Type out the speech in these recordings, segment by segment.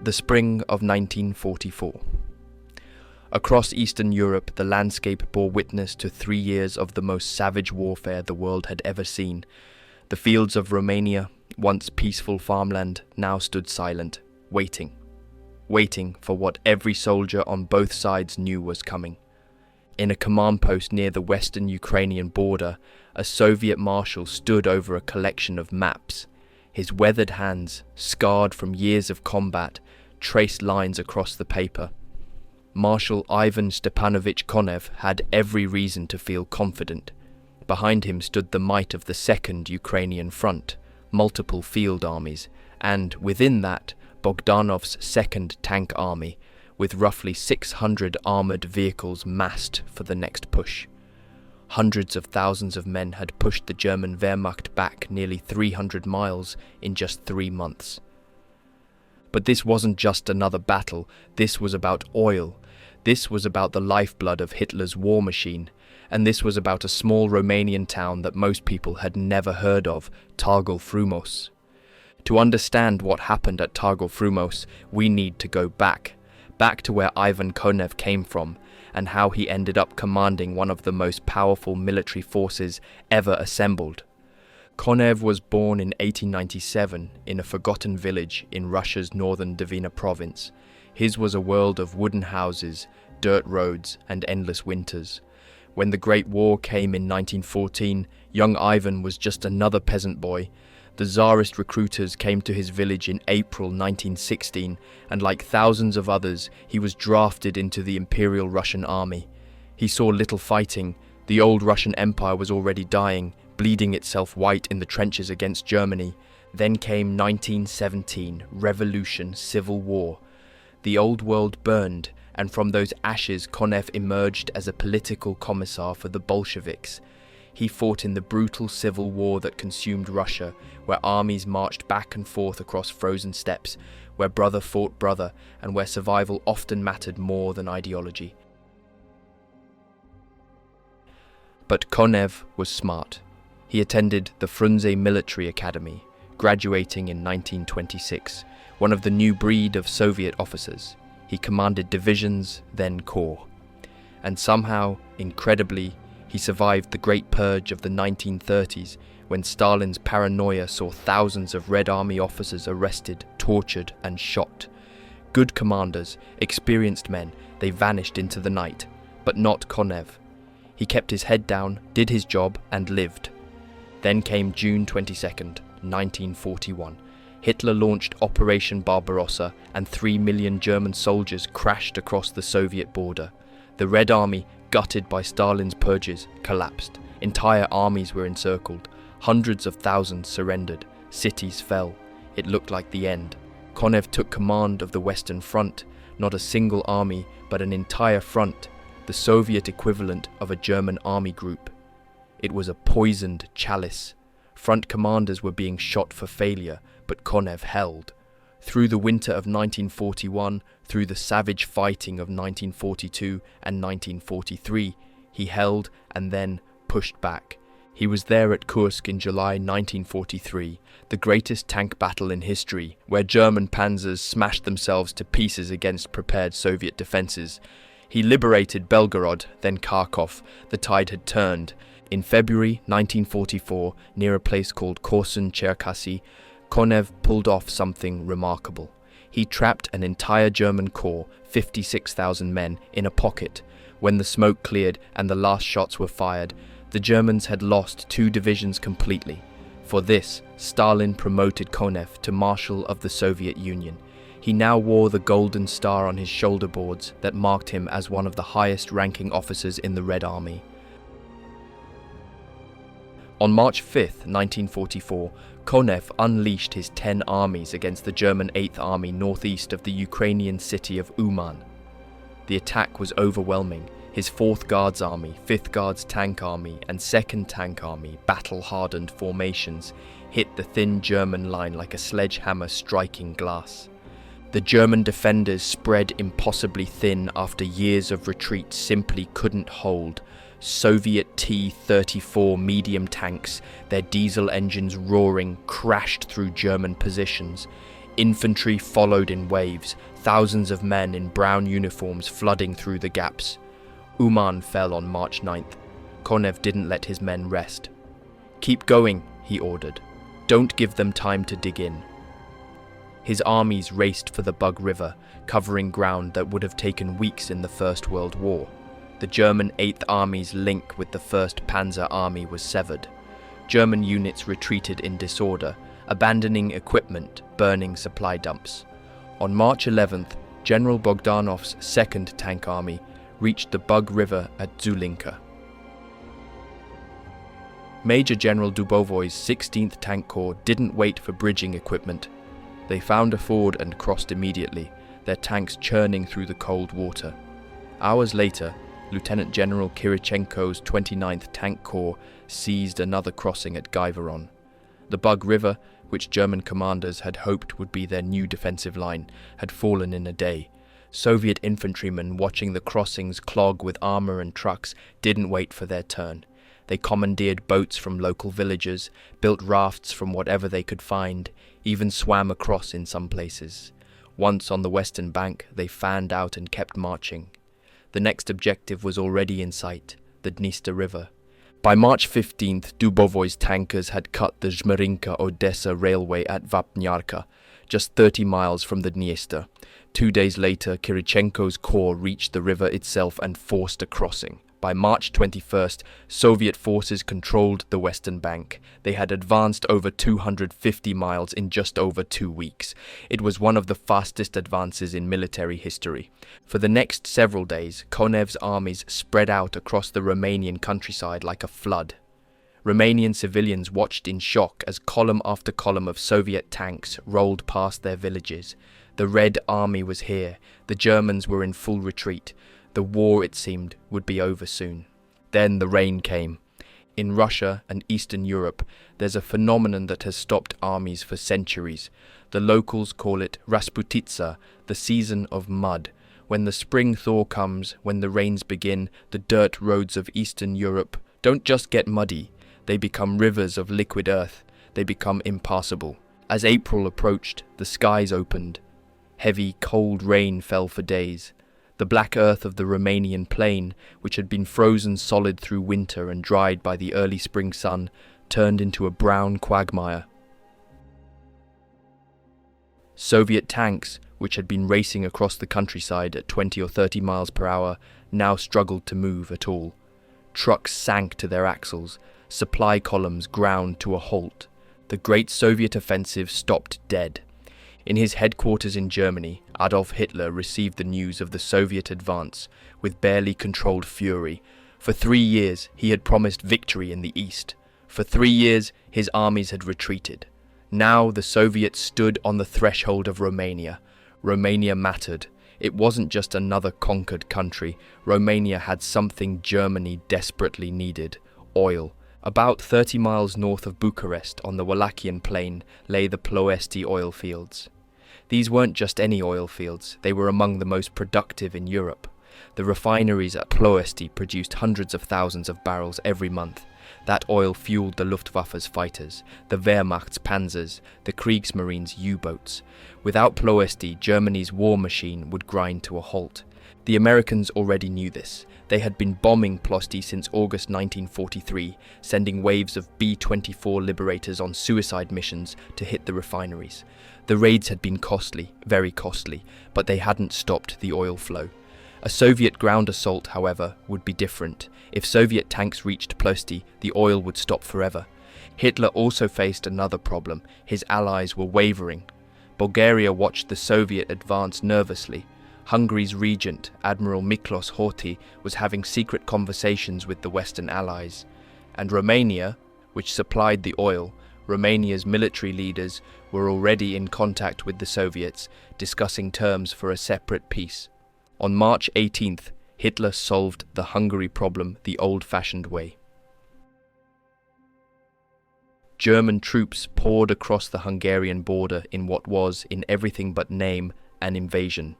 The spring of 1944. Across Eastern Europe, the landscape bore witness to 3 years of the most savage warfare the world had ever seen. The fields of Romania, once peaceful farmland, now stood silent, waiting for what every soldier on both sides knew was coming. In a command post near the western Ukrainian border, a Soviet marshal stood over a collection of maps. His weathered hands, scarred from years of combat, traced lines across the paper. Marshal Ivan Konev had every reason to feel confident. Behind him stood the might of the Second Ukrainian Front, multiple field armies, and within that, Bogdanov's Second Tank Army, with roughly 600 armoured vehicles massed for the next push. Hundreds of thousands of men had pushed the German Wehrmacht back nearly 300 miles in just 3 months. But this wasn't just another battle. This was about oil. This was about the lifeblood of Hitler's war machine. And this was about a small Romanian town that most people had never heard of, Târgu Frumos. To understand what happened at Târgu Frumos, we need to go back to where Ivan Konev came from, and how he ended up commanding one of the most powerful military forces ever assembled. Konev was born in 1897 in a forgotten village in Russia's northern Dvina province. His was a world of wooden houses, dirt roads, and endless winters. When the Great War came in 1914, young Ivan was just another peasant boy. The Tsarist recruiters came to his village in April 1916, and like thousands of others, he was drafted into the Imperial Russian Army. He saw little fighting. The old Russian Empire was already dying, bleeding itself white in the trenches against Germany. Then came 1917, revolution, civil war. The old world burned, and from those ashes Konev emerged as a political commissar for the Bolsheviks. He fought in the brutal civil war that consumed Russia, where armies marched back and forth across frozen steppes, where brother fought brother, and where survival often mattered more than ideology. But Konev was smart. He attended the Frunze Military Academy, graduating in 1926, one of the new breed of Soviet officers. He commanded divisions, then corps. And somehow, incredibly, he survived the Great Purge of the 1930s, when Stalin's paranoia saw thousands of Red Army officers arrested, tortured, and shot. Good commanders, experienced men, they vanished into the night, but not Konev. He kept his head down, did his job, and lived. Then came June 22nd, 1941. Hitler launched Operation Barbarossa, and 3 million German soldiers crashed across the Soviet border. The Red Army, gutted by Stalin's purges, collapsed. Entire armies were encircled. Hundreds of thousands surrendered. Cities fell. It looked like the end. Konev took command of the Western Front, not a single army, but an entire front, the Soviet equivalent of a German army group. It was a poisoned chalice. Front commanders were being shot for failure, but Konev held. Through the winter of 1941, through the savage fighting of 1942 and 1943, he held and then pushed back. He was there at Kursk in July 1943, the greatest tank battle in history, where German panzers smashed themselves to pieces against prepared Soviet defences. He liberated Belgorod, then Kharkov. The tide had turned. In February 1944, near a place called Korsun-Cherkasy, Konev pulled off something remarkable. He trapped an entire German corps, 56,000 men, in a pocket. When the smoke cleared and the last shots were fired, the Germans had lost 2 divisions completely. For this, Stalin promoted Konev to Marshal of the Soviet Union. He now wore the Golden Star on his shoulder boards that marked him as one of the highest-ranking officers in the Red Army. On March 5, 1944, Konev unleashed his 10 armies against the German 8th Army northeast of the Ukrainian city of Uman. The attack was overwhelming. His 4th Guards Army, 5th Guards Tank Army, and 2nd Tank Army, battle-hardened formations, hit the thin German line like a sledgehammer striking glass. The German defenders, spread impossibly thin after years of retreat, simply couldn't hold. Soviet T-34 medium tanks, their diesel engines roaring, crashed through German positions. Infantry followed in waves, thousands of men in brown uniforms flooding through the gaps. Uman fell on March 9th. Konev didn't let his men rest. "Keep going," he ordered. "Don't give them time to dig in." His armies raced for the Bug River, covering ground that would have taken weeks in the First World War. The German 8th Army's link with the 1st Panzer Army was severed. German units retreated in disorder, abandoning equipment, burning supply dumps. On March 11th, General Bogdanov's 2nd Tank Army reached the Bug River at Zulinka. Major General Dubovoy's 16th Tank Corps didn't wait for bridging equipment. They found a ford and crossed immediately, their tanks churning through the cold water. Hours later, Lieutenant General Kirichenko's 29th Tank Corps seized another crossing at Gaivoron. The Bug River, which German commanders had hoped would be their new defensive line, had fallen in a day. Soviet infantrymen watching the crossings clog with armour and trucks didn't wait for their turn. They commandeered boats from local villagers, built rafts from whatever they could find, even swam across in some places. Once on the western bank, they fanned out and kept marching. The next objective was already in sight, the Dniester River. By March 15th, Dubovoy's tankers had cut the Żmyrinka-Odessa railway at Vapnyarka, just 30 miles from the Dniester. 2 days later, Kirichenko's corps reached the river itself and forced a crossing. By March 21st, Soviet forces controlled the western bank. They had advanced over 250 miles in just over 2 weeks. It was one of the fastest advances in military history. For the next several days, Konev's armies spread out across the Romanian countryside like a flood. Romanian civilians watched in shock as column after column of Soviet tanks rolled past their villages. The Red Army was here. The Germans were in full retreat. The war, it seemed, would be over soon. Then the rain came. In Russia and Eastern Europe, there's a phenomenon that has stopped armies for centuries. The locals call it Rasputitsa, the season of mud. When the spring thaw comes, when the rains begin, the dirt roads of Eastern Europe don't just get muddy. They become rivers of liquid earth. They become impassable. As April approached, the skies opened. Heavy, cold rain fell for days. The black earth of the Romanian plain, which had been frozen solid through winter and dried by the early spring sun, turned into a brown quagmire. Soviet tanks, which had been racing across the countryside at 20 or 30 miles per hour, now struggled to move at all. Trucks sank to their axles. Supply columns ground to a halt. The great Soviet offensive stopped dead. In his headquarters in Germany, Adolf Hitler received the news of the Soviet advance with barely controlled fury. For 3 years, he had promised victory in the east. For 3 years, his armies had retreated. Now the Soviets stood on the threshold of Romania. Romania mattered. It wasn't just another conquered country. Romania had something Germany desperately needed: oil. About 30 miles north of Bucharest, on the Wallachian plain, lay the Ploesti oil fields. These weren't just any oil fields, they were among the most productive in Europe. The refineries at Ploesti produced hundreds of thousands of barrels every month. That oil fueled the Luftwaffe's fighters, the Wehrmacht's panzers, the Kriegsmarine's U-boats. Without Ploesti, Germany's war machine would grind to a halt. The Americans already knew this. They had been bombing Ploesti since August 1943, sending waves of B-24 liberators on suicide missions to hit the refineries. The raids had been costly, very costly, but they hadn't stopped the oil flow. A Soviet ground assault, however, would be different. If Soviet tanks reached Ploesti, the oil would stop forever. Hitler also faced another problem. His allies were wavering. Bulgaria watched the Soviet advance nervously. Hungary's regent, Admiral Miklos Horthy, was having secret conversations with the Western allies. And Romania, which supplied the oil, Romania's military leaders were already in contact with the Soviets, discussing terms for a separate peace. On March 18th, Hitler solved the Hungary problem the old-fashioned way. German troops poured across the Hungarian border in what was, in everything but name, an invasion.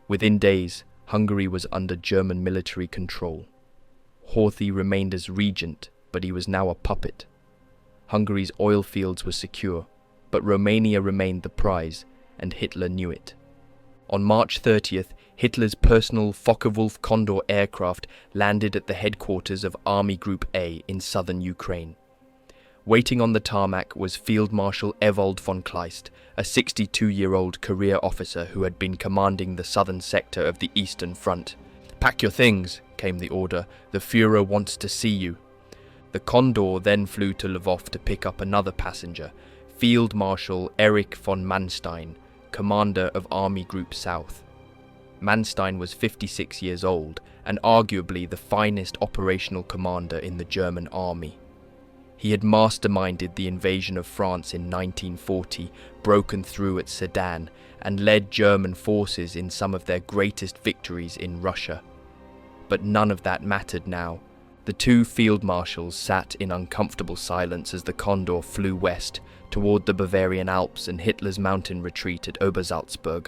Within days, Hungary was under German military control. Horthy remained as regent, but he was now a puppet. Hungary's oil fields were secure, but Romania remained the prize. and Hitler knew it. On March 30th, Hitler's personal Focke-Wulf Condor aircraft landed at the headquarters of Army Group A in southern Ukraine. Waiting on the tarmac was Field Marshal Ewald von Kleist, a 62-year-old career officer who had been commanding the southern sector of the Eastern Front. "Pack your things," came the order. "The Führer wants to see you." The Condor then flew to Lvov to pick up another passenger, Field Marshal Erich von Manstein, commander of Army Group South. Manstein was 56 years old and arguably the finest operational commander in the German army. He had masterminded the invasion of France in 1940, broken through at Sedan, and led German forces in some of their greatest victories in Russia. But none of that mattered now. The two field marshals sat in uncomfortable silence as the Condor flew west toward the Bavarian Alps and Hitler's mountain retreat at Obersalzberg.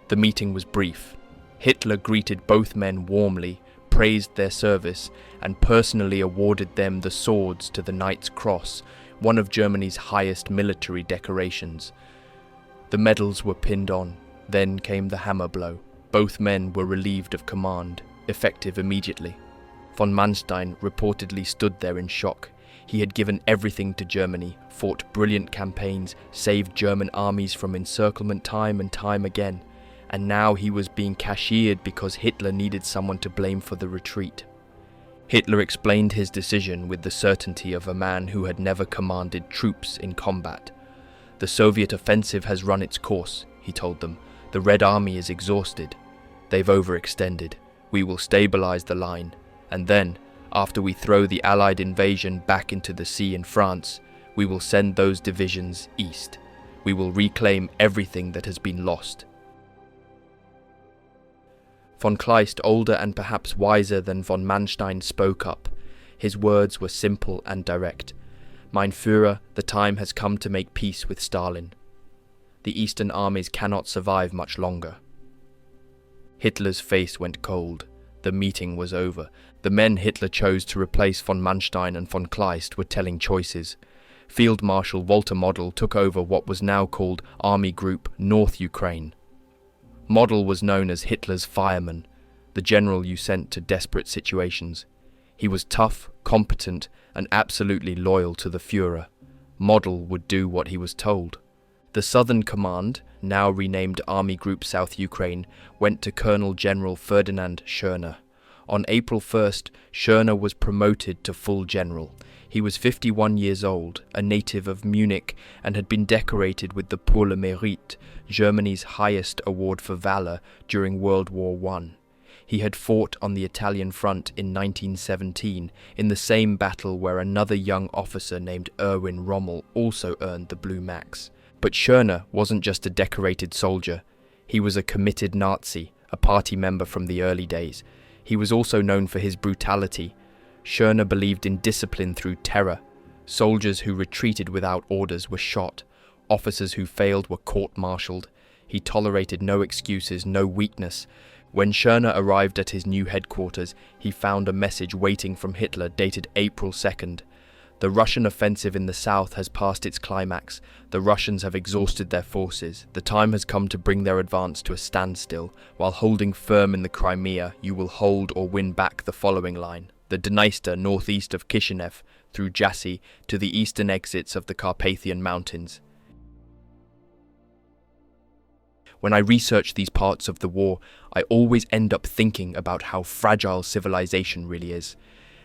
The meeting was brief. Hitler greeted both men warmly, praised their service, and personally awarded them the swords to the Knight's Cross, one of Germany's highest military decorations. The medals were pinned on. Then came the hammer blow. Both men were relieved of command, effective immediately. Von Manstein reportedly stood there in shock. He had given everything to Germany, fought brilliant campaigns, saved German armies from encirclement time and time again, and now he was being cashiered because Hitler needed someone to blame for the retreat. Hitler explained his decision with the certainty of a man who had never commanded troops in combat. "The Soviet offensive has run its course," he told them. "The Red Army is exhausted. They've overextended. We will stabilize the line, and then, after we throw the Allied invasion back into the sea in France, we will send those divisions east. We will reclaim everything that has been lost." Von Kleist, older and perhaps wiser than von Manstein, spoke up. His words were simple and direct. "Mein Führer, the time has come to make peace with Stalin. The Eastern armies cannot survive much longer." Hitler's face went cold. The meeting was over. The men Hitler chose to replace von Manstein and von Kleist were telling choices. Field Marshal Walter Model took over what was now called Army Group North Ukraine. Model was known as Hitler's fireman, the general you sent to desperate situations. He was tough, competent, and absolutely loyal to the Führer. Model would do what he was told. The Southern Command, now renamed Army Group South Ukraine, went to Colonel General Ferdinand Schörner. On April 1st, Schörner was promoted to full general. He was 51 years old, a native of Munich, and had been decorated with the Pour le Mérite, Germany's highest award for valor during World War I. He had fought on the Italian front in 1917, in the same battle where another young officer named Erwin Rommel also earned the Blue Max. But Schörner wasn't just a decorated soldier. He was a committed Nazi, a party member from the early days. He was also known for his brutality. Schörner believed in discipline through terror. Soldiers who retreated without orders were shot. Officers who failed were court-martialed. He tolerated no excuses, no weakness. When Schörner arrived at his new headquarters, he found a message waiting from Hitler dated April 2nd. "The Russian offensive in the south has passed its climax. The Russians have exhausted their forces. The time has come to bring their advance to a standstill. While holding firm in the Crimea, you will hold or win back the following line: the Dniester northeast of Kishinev, through Jassy, to the eastern exits of the Carpathian Mountains." When I research these parts of the war, I always end up thinking about how fragile civilization really is.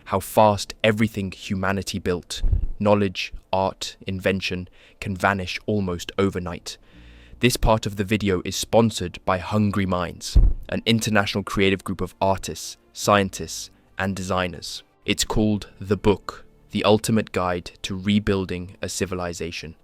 How fast everything humanity built, knowledge, art, invention, can vanish almost overnight. This part of the video is sponsored by Hungry Minds, an international creative group of artists, scientists, and designers. It's called The Book, the ultimate guide to rebuilding a civilization.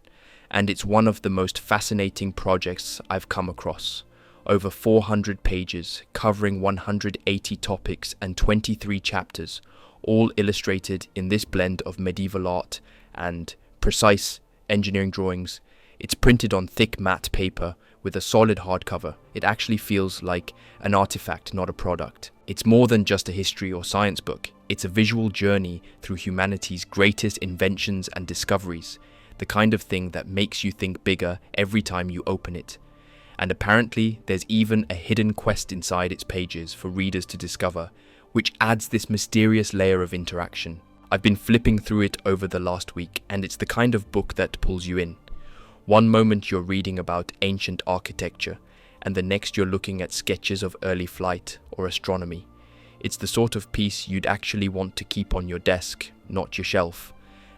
And it's one of the most fascinating projects I've come across. Over 400 pages, covering 180 topics and 23 chapters, all illustrated in this blend of medieval art and precise engineering drawings. It's printed on thick matte paper with a solid hardcover. It actually feels like an artifact, not a product. It's more than just a history or science book. It's a visual journey through humanity's greatest inventions and discoveries, the kind of thing that makes you think bigger every time you open it. and apparently there's even a hidden quest inside its pages for readers to discover, which adds this mysterious layer of interaction. I've been flipping through it over the last week, and it's the kind of book that pulls you in. One moment you're reading about ancient architecture, and the next you're looking at sketches of early flight or astronomy. It's the sort of piece you'd actually want to keep on your desk, not your shelf.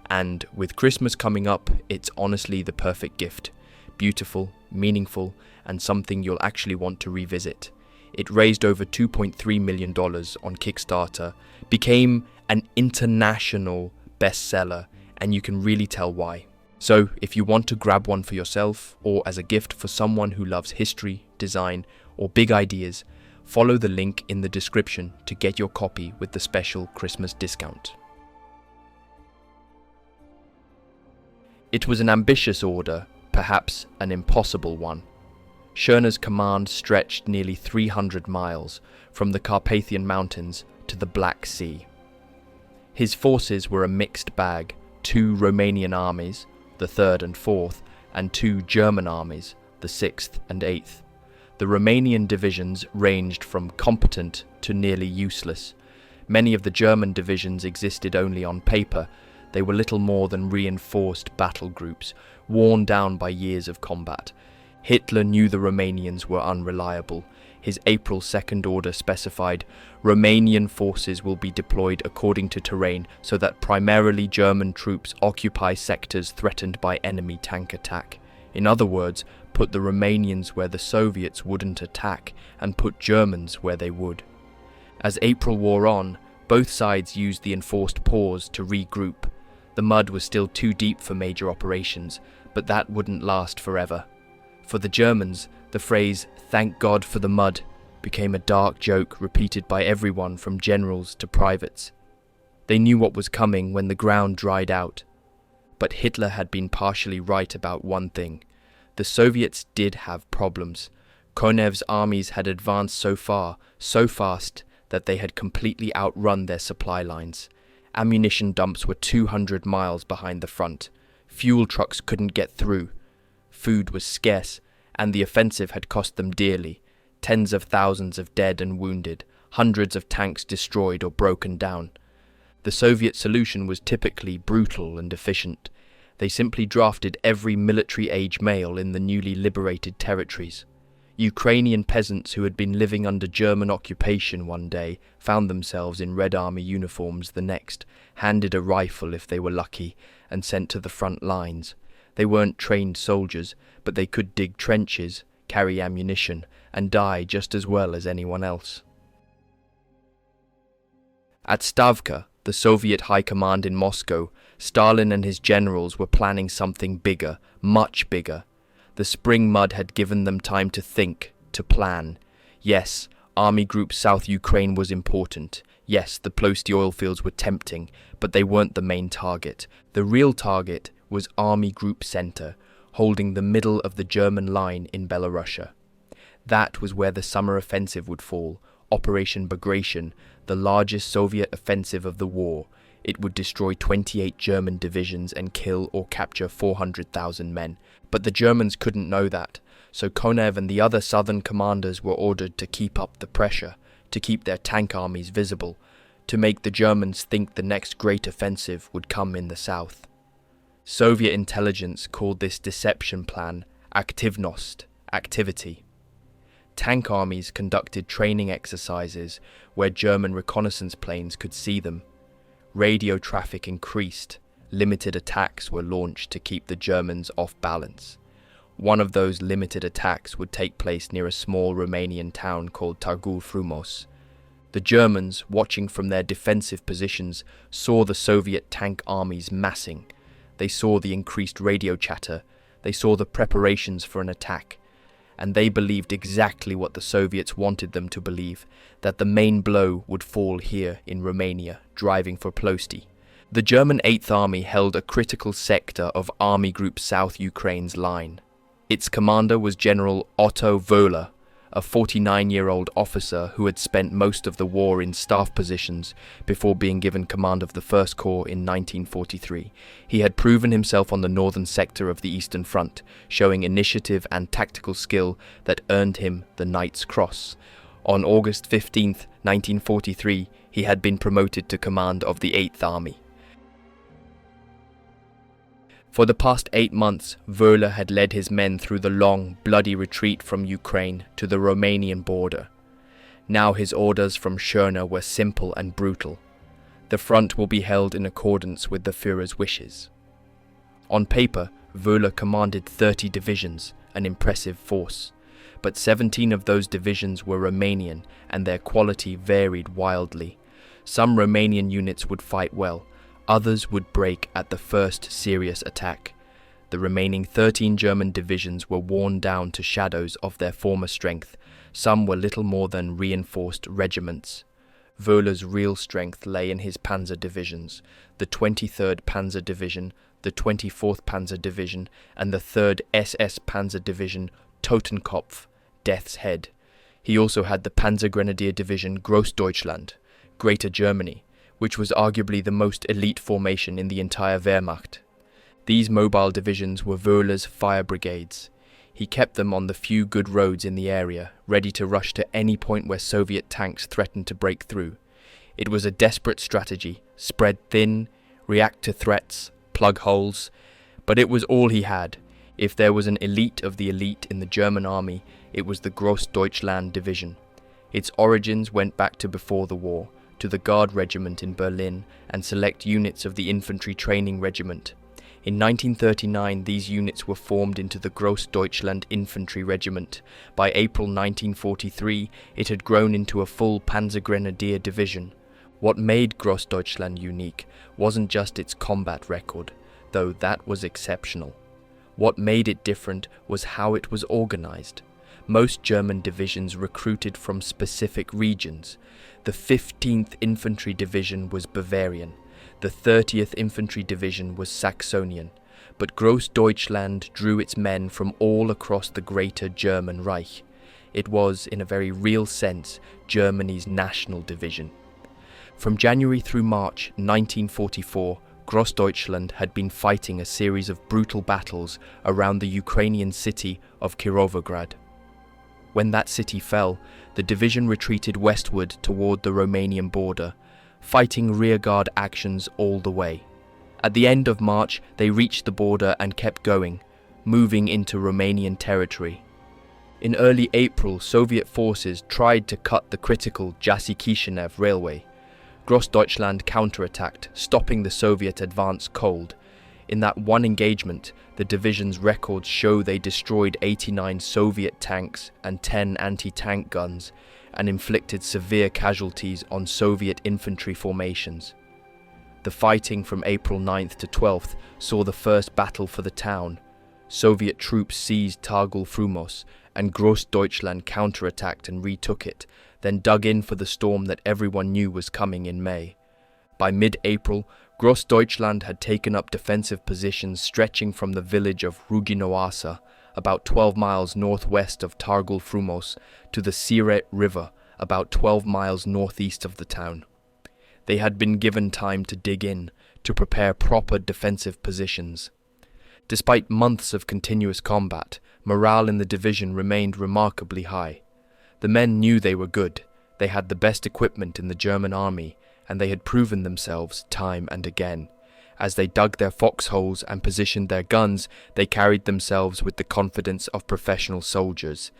And with Christmas coming up, it's honestly the perfect gift. Beautiful, meaningful, and something you'll actually want to revisit. It raised over $2.3 million on Kickstarter, became an international bestseller, and you can really tell why. So if you want to grab one for yourself or as a gift for someone who loves history, design, or big ideas, follow the link in the description to get your copy with the special Christmas discount. It was an ambitious order, perhaps an impossible one. Schörner's command stretched nearly 300 miles from the Carpathian Mountains to the Black Sea. His forces were a mixed bag: 2 Romanian armies, the 3rd and 4th, and 2 German armies, the 6th and 8th. The Romanian divisions ranged from competent to nearly useless. Many of the German divisions existed only on paper. They were little more than reinforced battle groups, worn down by years of combat. Hitler knew the Romanians were unreliable. His April 2nd order specified, Romanian forces will be deployed according to terrain so that primarily German troops occupy sectors threatened by enemy tank attack. In other words, put the Romanians where the Soviets wouldn't attack and put Germans where they would. As April wore on, both sides used the enforced pause to regroup. The mud was still too deep for major operations, but that wouldn't last forever. For the Germans, the phrase, "thank God for the mud," became a dark joke repeated by everyone from generals to privates. They knew what was coming when the ground dried out. But Hitler had been partially right about one thing. The Soviets did have problems. Konev's armies had advanced so far, so fast, that they had completely outrun their supply lines. Ammunition dumps were 200 miles behind the front. Fuel trucks couldn't get through. Food was scarce, and the offensive had cost them dearly. Tens of thousands of dead and wounded, hundreds of tanks destroyed or broken down. The Soviet solution was typically brutal and efficient. They simply drafted every military-age male in the newly liberated territories. Ukrainian peasants who had been living under German occupation one day found themselves in Red Army uniforms the next, handed a rifle if they were lucky, and sent to the front lines. They weren't trained soldiers, but they could dig trenches, carry ammunition, and die just as well as anyone else. At Stavka, the Soviet high command in Moscow, Stalin and his generals were planning something bigger, much bigger. The spring mud had given them time to think, to plan. Yes, Army Group South Ukraine was important. Yes, the Plosti oil fields were tempting, but they weren't the main target. The real target was Army Group Center, holding the middle of the German line in Belorussia. That was where the summer offensive would fall, Operation Bagration, the largest Soviet offensive of the war. It would destroy 28 German divisions and kill or capture 400,000 men. But the Germans couldn't know that, so Konev and the other southern commanders were ordered to keep up the pressure, to keep their tank armies visible, to make the Germans think the next great offensive would come in the south. Soviet intelligence called this deception plan Aktivnost, activity. Tank armies conducted training exercises where German reconnaissance planes could see them. Radio traffic increased. Limited attacks were launched to keep the Germans off balance. One of those limited attacks would take place near a small Romanian town called Târgu Frumos. The Germans, watching from their defensive positions, saw the Soviet tank armies massing. They saw the increased radio chatter. They saw the preparations for an attack. And they believed exactly what the Soviets wanted them to believe, that the main blow would fall here in Romania, driving for Plosti. The German 8th Army held a critical sector of Army Group South Ukraine's line. Its commander was General Otto Wöhler, a 49-year-old officer who had spent most of the war in staff positions before being given command of the 1st Corps in 1943. He had proven himself on the northern sector of the Eastern Front, showing initiative and tactical skill that earned him the Knight's Cross. On August 15, 1943, he had been promoted to command of the 8th Army. For the past 8 months, Wöhler had led his men through the long, bloody retreat from Ukraine to the Romanian border. Now his orders from Schörner were simple and brutal. The front will be held in accordance with the Führer's wishes. On paper, Wöhler commanded 30 divisions, an impressive force. But 17 of those divisions were Romanian, and their quality varied wildly. Some Romanian units would fight well. Others would break at the first serious attack. The remaining 13 German divisions were worn down to shadows of their former strength. Some were little more than reinforced regiments. Wöhler's real strength lay in his panzer divisions, the 23rd Panzer Division, the 24th Panzer Division, and the 3rd SS Panzer Division, Totenkopf, Death's Head. He also had the Panzer Grenadier Division Grossdeutschland, Greater Germany, which was arguably the most elite formation in the entire Wehrmacht. These mobile divisions were Wöhler's fire brigades. He kept them on the few good roads in the area, ready to rush to any point where Soviet tanks threatened to break through. It was a desperate strategy: spread thin, react to threats, plug holes. But it was all he had. If there was an elite of the elite in the German army, it was the Grossdeutschland division. Its origins went back to before the war, to the Guard Regiment in Berlin and select units of the Infantry Training Regiment. In 1939, these units were formed into the Grossdeutschland Infantry Regiment. By April 1943, it had grown into a full Panzer Grenadier Division. What made Grossdeutschland unique wasn't just its combat record, though that was exceptional. What made it different was how it was organized. Most German divisions recruited from specific regions. The 15th Infantry Division was Bavarian, the 30th Infantry Division was Saxonian, but Grossdeutschland drew its men from all across the Greater German Reich. It was, in a very real sense, Germany's national division. From January through March 1944, Grossdeutschland had been fighting a series of brutal battles around the Ukrainian city of Kirovograd. When that city fell, the division retreated westward toward the Romanian border, fighting rearguard actions all the way. At the end of March, they reached the border and kept going, moving into Romanian territory. In early April, Soviet forces tried to cut the critical Jassy-Kishinev railway. Grossdeutschland counterattacked, stopping the Soviet advance cold. In that one engagement, the division's records show they destroyed 89 Soviet tanks and 10 anti-tank guns and inflicted severe casualties on Soviet infantry formations. The fighting from April 9th to 12th saw the first battle for the town. Soviet troops seized Târgu Frumos, and Grossdeutschland counterattacked and retook it, then dug in for the storm that everyone knew was coming in May. By mid-April, Grossdeutschland had taken up defensive positions stretching from the village of Ruginoasa, about 12 miles northwest of Târgu Frumos, to the Siret River, about 12 miles northeast of the town. They had been given time to dig in, to prepare proper defensive positions. Despite months of continuous combat, morale in the division remained remarkably high. The men knew they were good, they had the best equipment in the German army, and they had proven themselves time and again. As they dug their foxholes and positioned their guns, they carried themselves with the confidence of professional soldiers.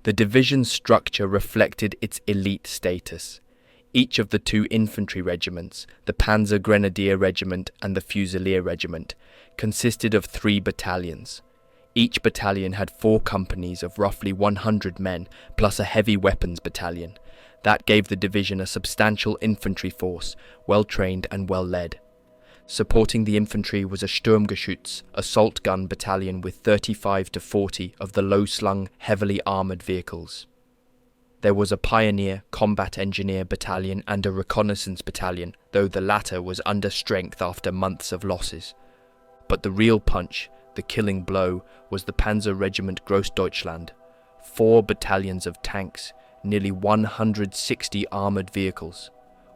The division's structure reflected its elite status. Each of the two infantry regiments, the Panzer Grenadier Regiment and the Fusilier Regiment, consisted of 3 battalions. Each battalion had 4 companies of roughly 100 men, plus a heavy weapons battalion. That gave the division a substantial infantry force, well-trained and well-led. Supporting the infantry was a Sturmgeschütz, assault gun battalion with 35 to 40 of the low-slung, heavily armoured vehicles. There was a pioneer combat engineer battalion and a reconnaissance battalion, though the latter was under strength after months of losses. But the real punch, the killing blow was the Panzer Regiment Grossdeutschland, 4 battalions of tanks, nearly 160 armoured vehicles,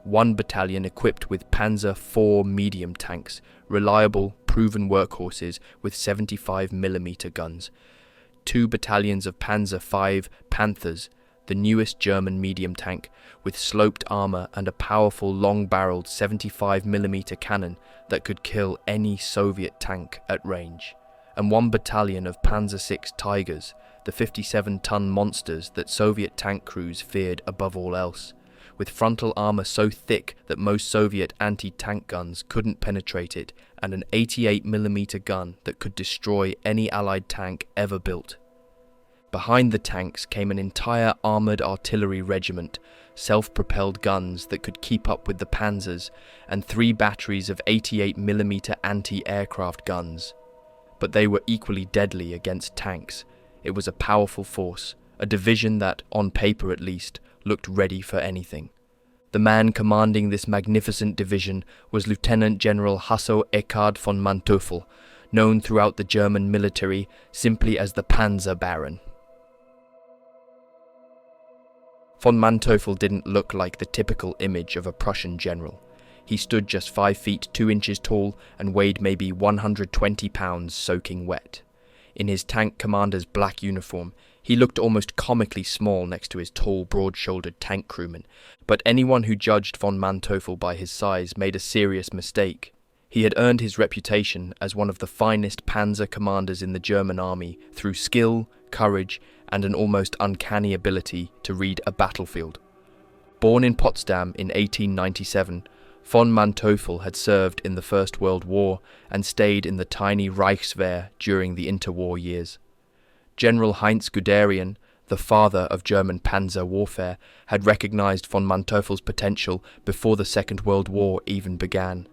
1 battalion equipped with Panzer IV medium tanks, reliable, proven workhorses with 75mm guns, 2 battalions of Panzer V Panthers, the newest German medium tank, with sloped armour and a powerful long-barreled 75mm cannon that could kill any Soviet tank at range, and 1 battalion of Panzer VI Tigers, the 57-ton monsters that Soviet tank crews feared above all else, with frontal armour so thick that most Soviet anti-tank guns couldn't penetrate it, and an 88mm gun that could destroy any Allied tank ever built. Behind the tanks came an entire armoured artillery regiment, self-propelled guns that could keep up with the panzers, and 3 batteries of 88mm anti-aircraft guns. But they were equally deadly against tanks. It was a powerful force, a division that, on paper at least, looked ready for anything. The man commanding this magnificent division was Lieutenant General Hasso Eckhard von Manteuffel, known throughout the German military simply as the Panzer Baron. Von Manteuffel didn't look like the typical image of a Prussian general. He stood just 5 feet 2 inches tall and weighed maybe 120 pounds soaking wet. In his tank commander's black uniform, he looked almost comically small next to his tall, broad-shouldered tank crewmen, but anyone who judged von Manteuffel by his size made a serious mistake. He had earned his reputation as one of the finest panzer commanders in the German army through skill, courage, and an almost uncanny ability to read a battlefield. Born in Potsdam in 1897, von Manteuffel had served in the First World War and stayed in the tiny Reichswehr during the interwar years. General Heinz Guderian, the father of German panzer warfare, had recognized von Manteuffel's potential before the Second World War even began.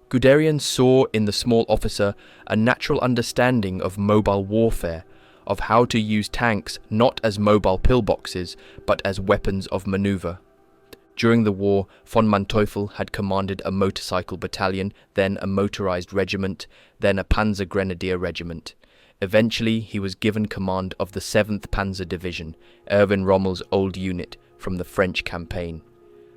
Guderian saw in the small officer a natural understanding of mobile warfare, of how to use tanks not as mobile pillboxes, but as weapons of maneuver. During the war, von Manteuffel had commanded a motorcycle battalion, then a motorized regiment, then a Panzer Grenadier regiment. Eventually, he was given command of the 7th Panzer Division, Erwin Rommel's old unit from the French campaign.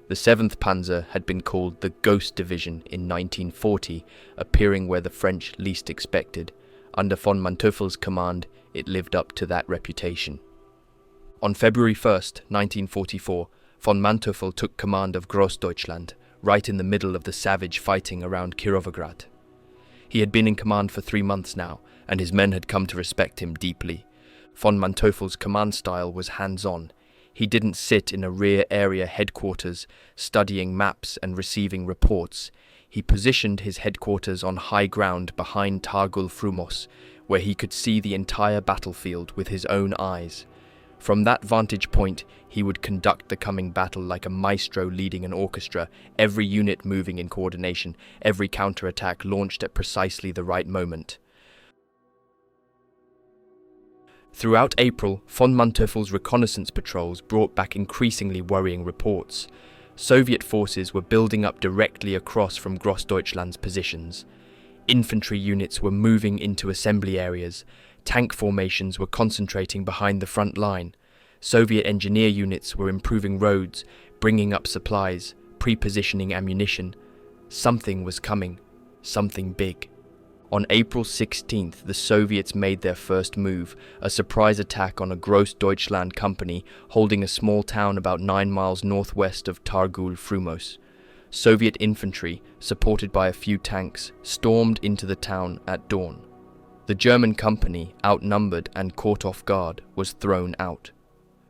The 7th Panzer had been called the Ghost Division in 1940, appearing where the French least expected. Under von Manteuffel's command, it lived up to that reputation. On February 1st, 1944, von Manteuffel took command of Grossdeutschland, right in the middle of the savage fighting around Kirovograd. He had been in command for 3 months now, and his men had come to respect him deeply. Von Manteuffel's command style was hands-on. He didn't sit in a rear area headquarters, studying maps and receiving reports. He positioned his headquarters on high ground behind Târgu Frumos, where he could see the entire battlefield with his own eyes. From that vantage point, he would conduct the coming battle like a maestro leading an orchestra, every unit moving in coordination, every counterattack launched at precisely the right moment. Throughout April, von Manteuffel's reconnaissance patrols brought back increasingly worrying reports. Soviet forces were building up directly across from Grossdeutschland's positions. Infantry units were moving into assembly areas. Tank formations were concentrating behind the front line. Soviet engineer units were improving roads, bringing up supplies, pre-positioning ammunition. Something was coming. Something big. On April 16th, the Soviets made their first move, a surprise attack on a Grossdeutschland company holding a small town about 9 miles northwest of Târgu Frumos. Soviet infantry, supported by a few tanks, stormed into the town at dawn. The German company, outnumbered and caught off guard, was thrown out.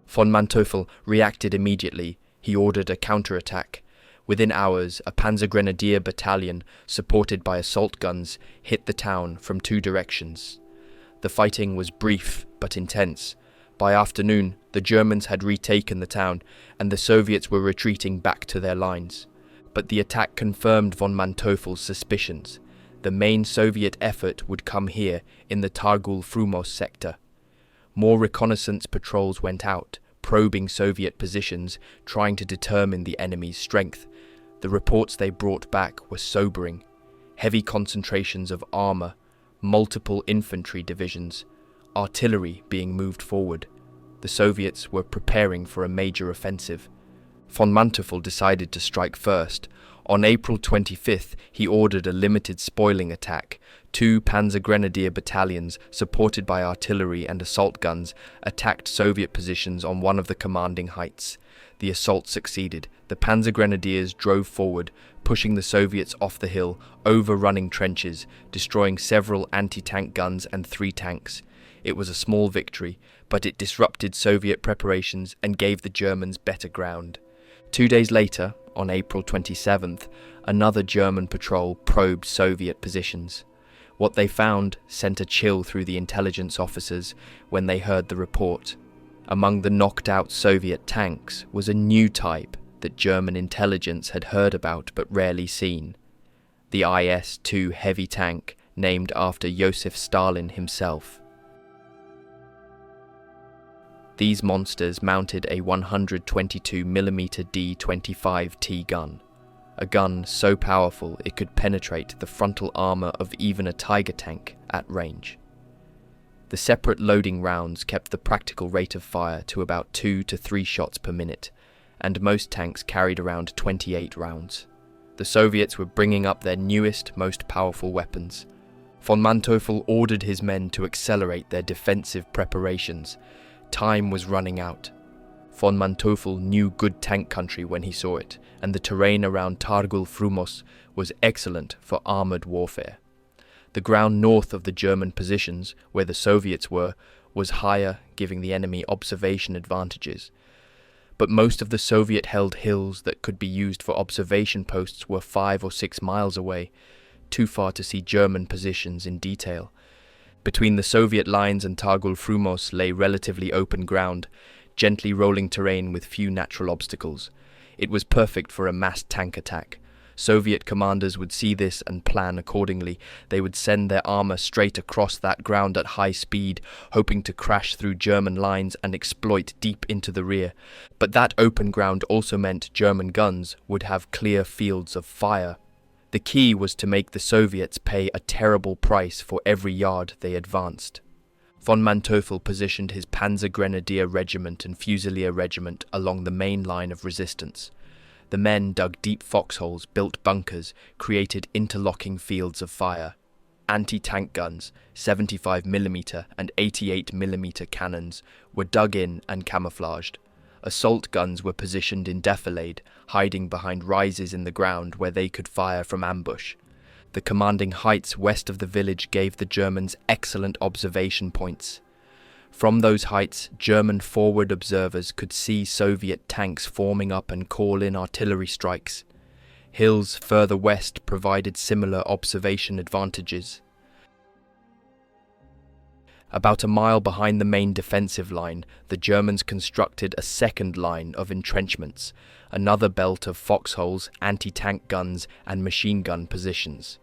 Von Manteuffel reacted immediately. He ordered a counterattack. Within hours, a Panzer Grenadier battalion, supported by assault guns, hit the town from 2 directions. The fighting was brief but intense. By afternoon, the Germans had retaken the town, and the Soviets were retreating back to their lines. But the attack confirmed von Manteuffel's suspicions. The main Soviet effort would come here, in the Târgu Frumos sector. More reconnaissance patrols went out, probing Soviet positions, trying to determine the enemy's strength. The reports they brought back were sobering. Heavy concentrations of armour, multiple infantry divisions, artillery being moved forward. The Soviets were preparing for a major offensive. Von Manteuffel decided to strike first. On April 25th, he ordered a limited spoiling attack. 2 Panzer Grenadier battalions, supported by artillery and assault guns, attacked Soviet positions on one of the commanding heights. The assault succeeded. The Panzer Grenadiers drove forward, pushing the Soviets off the hill, overrunning trenches, destroying several anti-tank guns and 3 tanks. It was a small victory, but it disrupted Soviet preparations and gave the Germans better ground. 2 days later, on April 27th, another German patrol probed Soviet positions. What they found sent a chill through the intelligence officers when they heard the report. Among the knocked-out Soviet tanks was a new type that German intelligence had heard about but rarely seen. The IS-2 heavy tank, named after Joseph Stalin himself. These monsters mounted a 122mm D-25T gun, a gun so powerful it could penetrate the frontal armour of even a Tiger tank at range. The separate loading rounds kept the practical rate of fire to about 2 to 3 shots per minute, and most tanks carried around 28 rounds. The Soviets were bringing up their newest, most powerful weapons. Von Manteuffel ordered his men to accelerate their defensive preparations. Time was running out. Von Manteuffel knew good tank country when he saw it, and the terrain around Târgu Frumos was excellent for armoured warfare. The ground north of the German positions, where the Soviets were, was higher, giving the enemy observation advantages. But most of the Soviet-held hills that could be used for observation posts were 5 or 6 miles away, too far to see German positions in detail. Between the Soviet lines and Târgu Frumos lay relatively open ground, gently rolling terrain with few natural obstacles. It was perfect for a massed tank attack. Soviet commanders would see this and plan accordingly. They would send their armour straight across that ground at high speed, hoping to crash through German lines and exploit deep into the rear. But that open ground also meant German guns would have clear fields of fire. The key was to make the Soviets pay a terrible price for every yard they advanced. Von Manteuffel positioned his Panzer Grenadier Regiment and Fusilier Regiment along the main line of resistance. The men dug deep foxholes, built bunkers, created interlocking fields of fire. Anti-tank guns, 75mm and 88mm cannons, were dug in and camouflaged. Assault guns were positioned in defilade, hiding behind rises in the ground where they could fire from ambush. The commanding heights west of the village gave the Germans excellent observation points. From those heights, German forward observers could see Soviet tanks forming up and call in artillery strikes. Hills further west provided similar observation advantages. About a mile behind the main defensive line, the Germans constructed a second line of entrenchments, another belt of foxholes, anti-tank guns, and machine gun positions.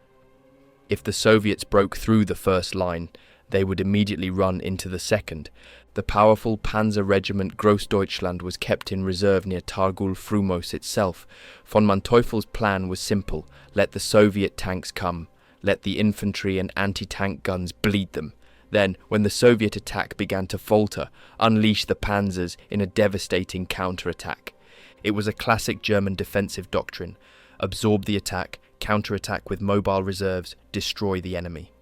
If the Soviets broke through the first line, they would immediately run into the second. The powerful Panzer Regiment Grossdeutschland was kept in reserve near Târgu Frumos itself. Von Manteuffel's plan was simple: let the Soviet tanks come, let the infantry and anti-tank guns bleed them. Then, when the Soviet attack began to falter, unleash the panzers in a devastating counterattack. It was a classic German defensive doctrine: absorb the attack, counterattack with mobile reserves, destroy the enemy.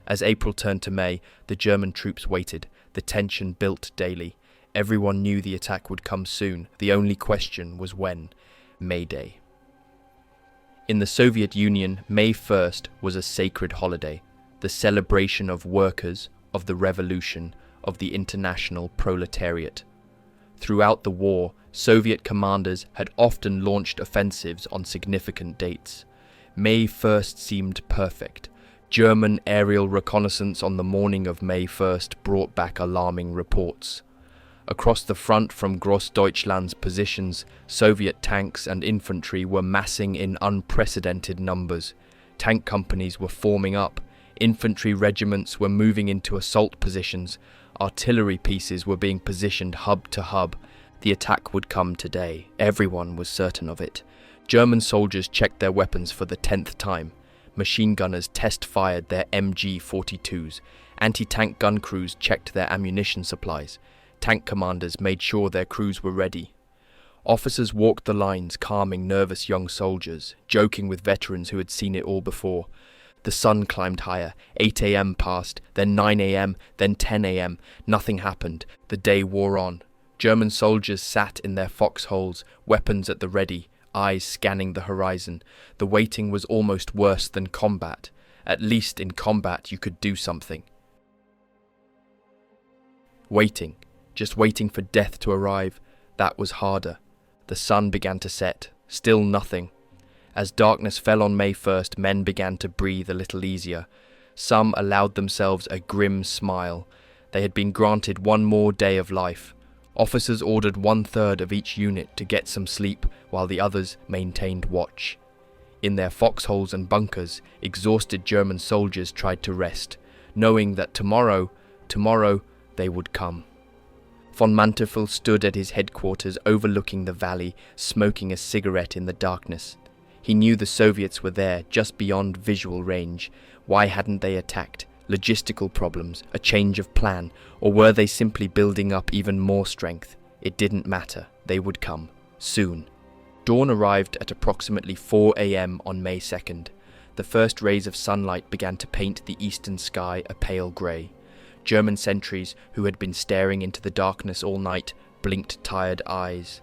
As April turned to May, the German troops waited. The tension built daily. Everyone knew the attack would come soon. The only question was when. May Day. In the Soviet Union, May 1st was a sacred holiday, the celebration of workers, of the revolution, of the international proletariat. Throughout the war, Soviet commanders had often launched offensives on significant dates. May 1st seemed perfect. German aerial reconnaissance on the morning of May 1st brought back alarming reports. Across the front from Grossdeutschland's positions, Soviet tanks and infantry were massing in unprecedented numbers. Tank companies were forming up. Infantry regiments were moving into assault positions. Artillery pieces were being positioned hub to hub. The attack would come today. Everyone was certain of it. German soldiers checked their weapons for the 10th time. Machine gunners test-fired their MG-42s. Anti-tank gun crews checked their ammunition supplies. Tank commanders made sure their crews were ready. Officers walked the lines, calming nervous young soldiers, joking with veterans who had seen it all before. The sun climbed higher. 8 a.m. passed, then 9 a.m., then 10 a.m. Nothing happened. The day wore on. German soldiers sat in their foxholes, weapons at the ready, eyes scanning the horizon. The waiting was almost worse than combat. At least in combat you could do something. Waiting, just waiting for death to arrive, that was harder. The sun began to set. Still nothing. As darkness fell on May 1st, men began to breathe a little easier. Some allowed themselves a grim smile. They had been granted one more day of life. Officers ordered 1/3 of each unit to get some sleep, while the others maintained watch. In their foxholes and bunkers, exhausted German soldiers tried to rest, knowing that tomorrow they would come. Von Manteuffel stood at his headquarters overlooking the valley, smoking a cigarette in the darkness. He knew the Soviets were there, just beyond visual range. Why hadn't they attacked? Logistical problems, a change of plan, or were they simply building up even more strength? It didn't matter. They would come. Soon. Dawn arrived at approximately 4 a.m. on May 2nd. The first rays of sunlight began to paint the eastern sky a pale grey. German sentries, who had been staring into the darkness all night, blinked tired eyes.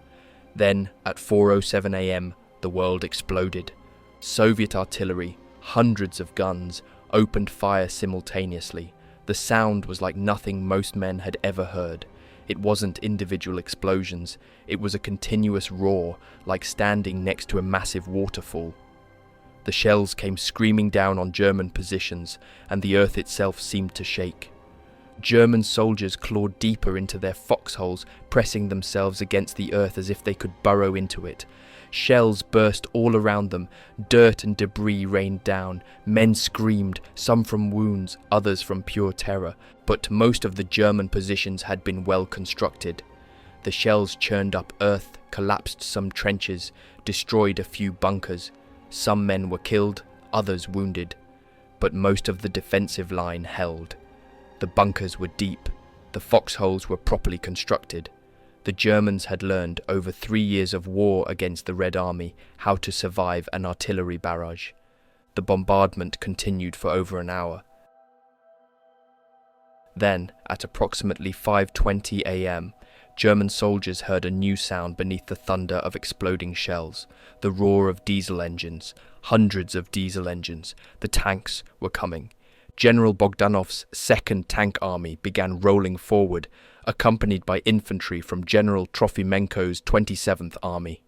Then, at 4:07 a.m., the world exploded. Soviet artillery, hundreds of guns, opened fire simultaneously. The sound was like nothing most men had ever heard. It wasn't individual explosions. It was a continuous roar, like standing next to a massive waterfall. The shells came screaming down on German positions, and the earth itself seemed to shake. German soldiers clawed deeper into their foxholes, pressing themselves against the earth as if they could burrow into it. Shells burst all around them, dirt and debris rained down. Men screamed, some from wounds, others from pure terror, but most of the German positions had been well constructed. The shells churned up earth, collapsed some trenches, destroyed a few bunkers. Some men were killed, others wounded, but most of the defensive line held. The bunkers were deep, the foxholes were properly constructed. The Germans had learned over 3 years of war against the Red Army how to survive an artillery barrage. The bombardment continued for over an hour. Then, at approximately 5:20 a.m., German soldiers heard a new sound beneath the thunder of exploding shells, the roar of diesel engines, hundreds of diesel engines. The tanks were coming. General Bogdanov's 2nd Tank Army began rolling forward, accompanied by infantry from General Trofimenko's 27th Army.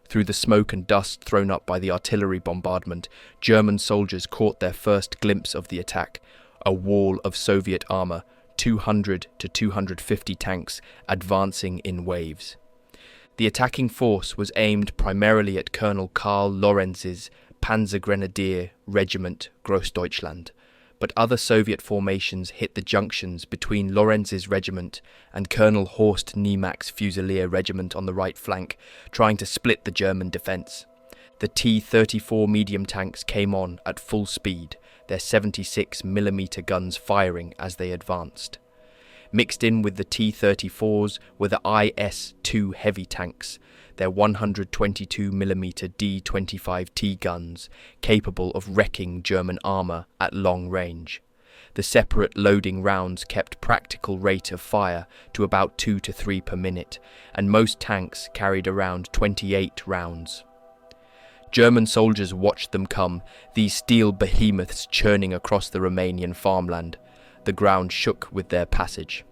Through the smoke and dust thrown up by the artillery bombardment, German soldiers caught their first glimpse of the attack, a wall of Soviet armour, 200 to 250 tanks advancing in waves. The attacking force was aimed primarily at Colonel Karl Lorenz's Panzer Grenadier Regiment Grossdeutschland, but other Soviet formations hit the junctions between Lorenz's regiment and Colonel Horst Niemac's Fusilier regiment on the right flank, trying to split the German defence. The T-34 medium tanks came on at full speed, their 76mm guns firing as they advanced. Mixed in with the T-34s were the IS-2 heavy tanks, their 122mm D-25T guns, capable of wrecking German armour at long range. The separate loading rounds kept practical rate of fire to about 2 to 3 per minute, and most tanks carried around 28 rounds. German soldiers watched them come, these steel behemoths churning across the Romanian farmland. The ground shook with their passage.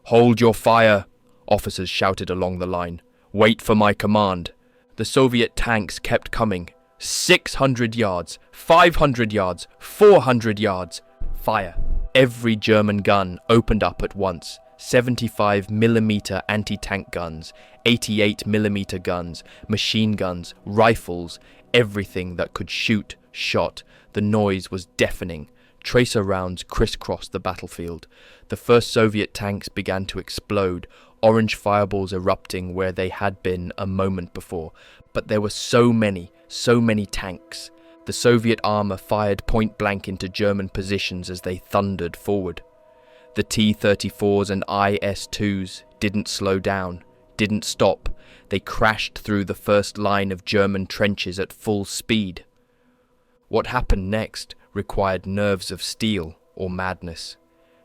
"Hold your fire!" officers shouted along the line. "Wait for my command." The Soviet tanks kept coming. 600 yards, 500 yards, 400 yards. Fire. Every German gun opened up at once. 75mm anti-tank guns, 88mm guns, machine guns, rifles, everything that could shoot, shot. The noise was deafening. Tracer rounds crisscrossed the battlefield. The first Soviet tanks began to explode, orange fireballs erupting where they had been a moment before. But there were so many, So many tanks. The Soviet armour fired point-blank into German positions as they thundered forward. The T-34s and IS-2s didn't slow down, didn't stop. They crashed through the first line of German trenches at full speed. What happened next required nerves of steel or madness.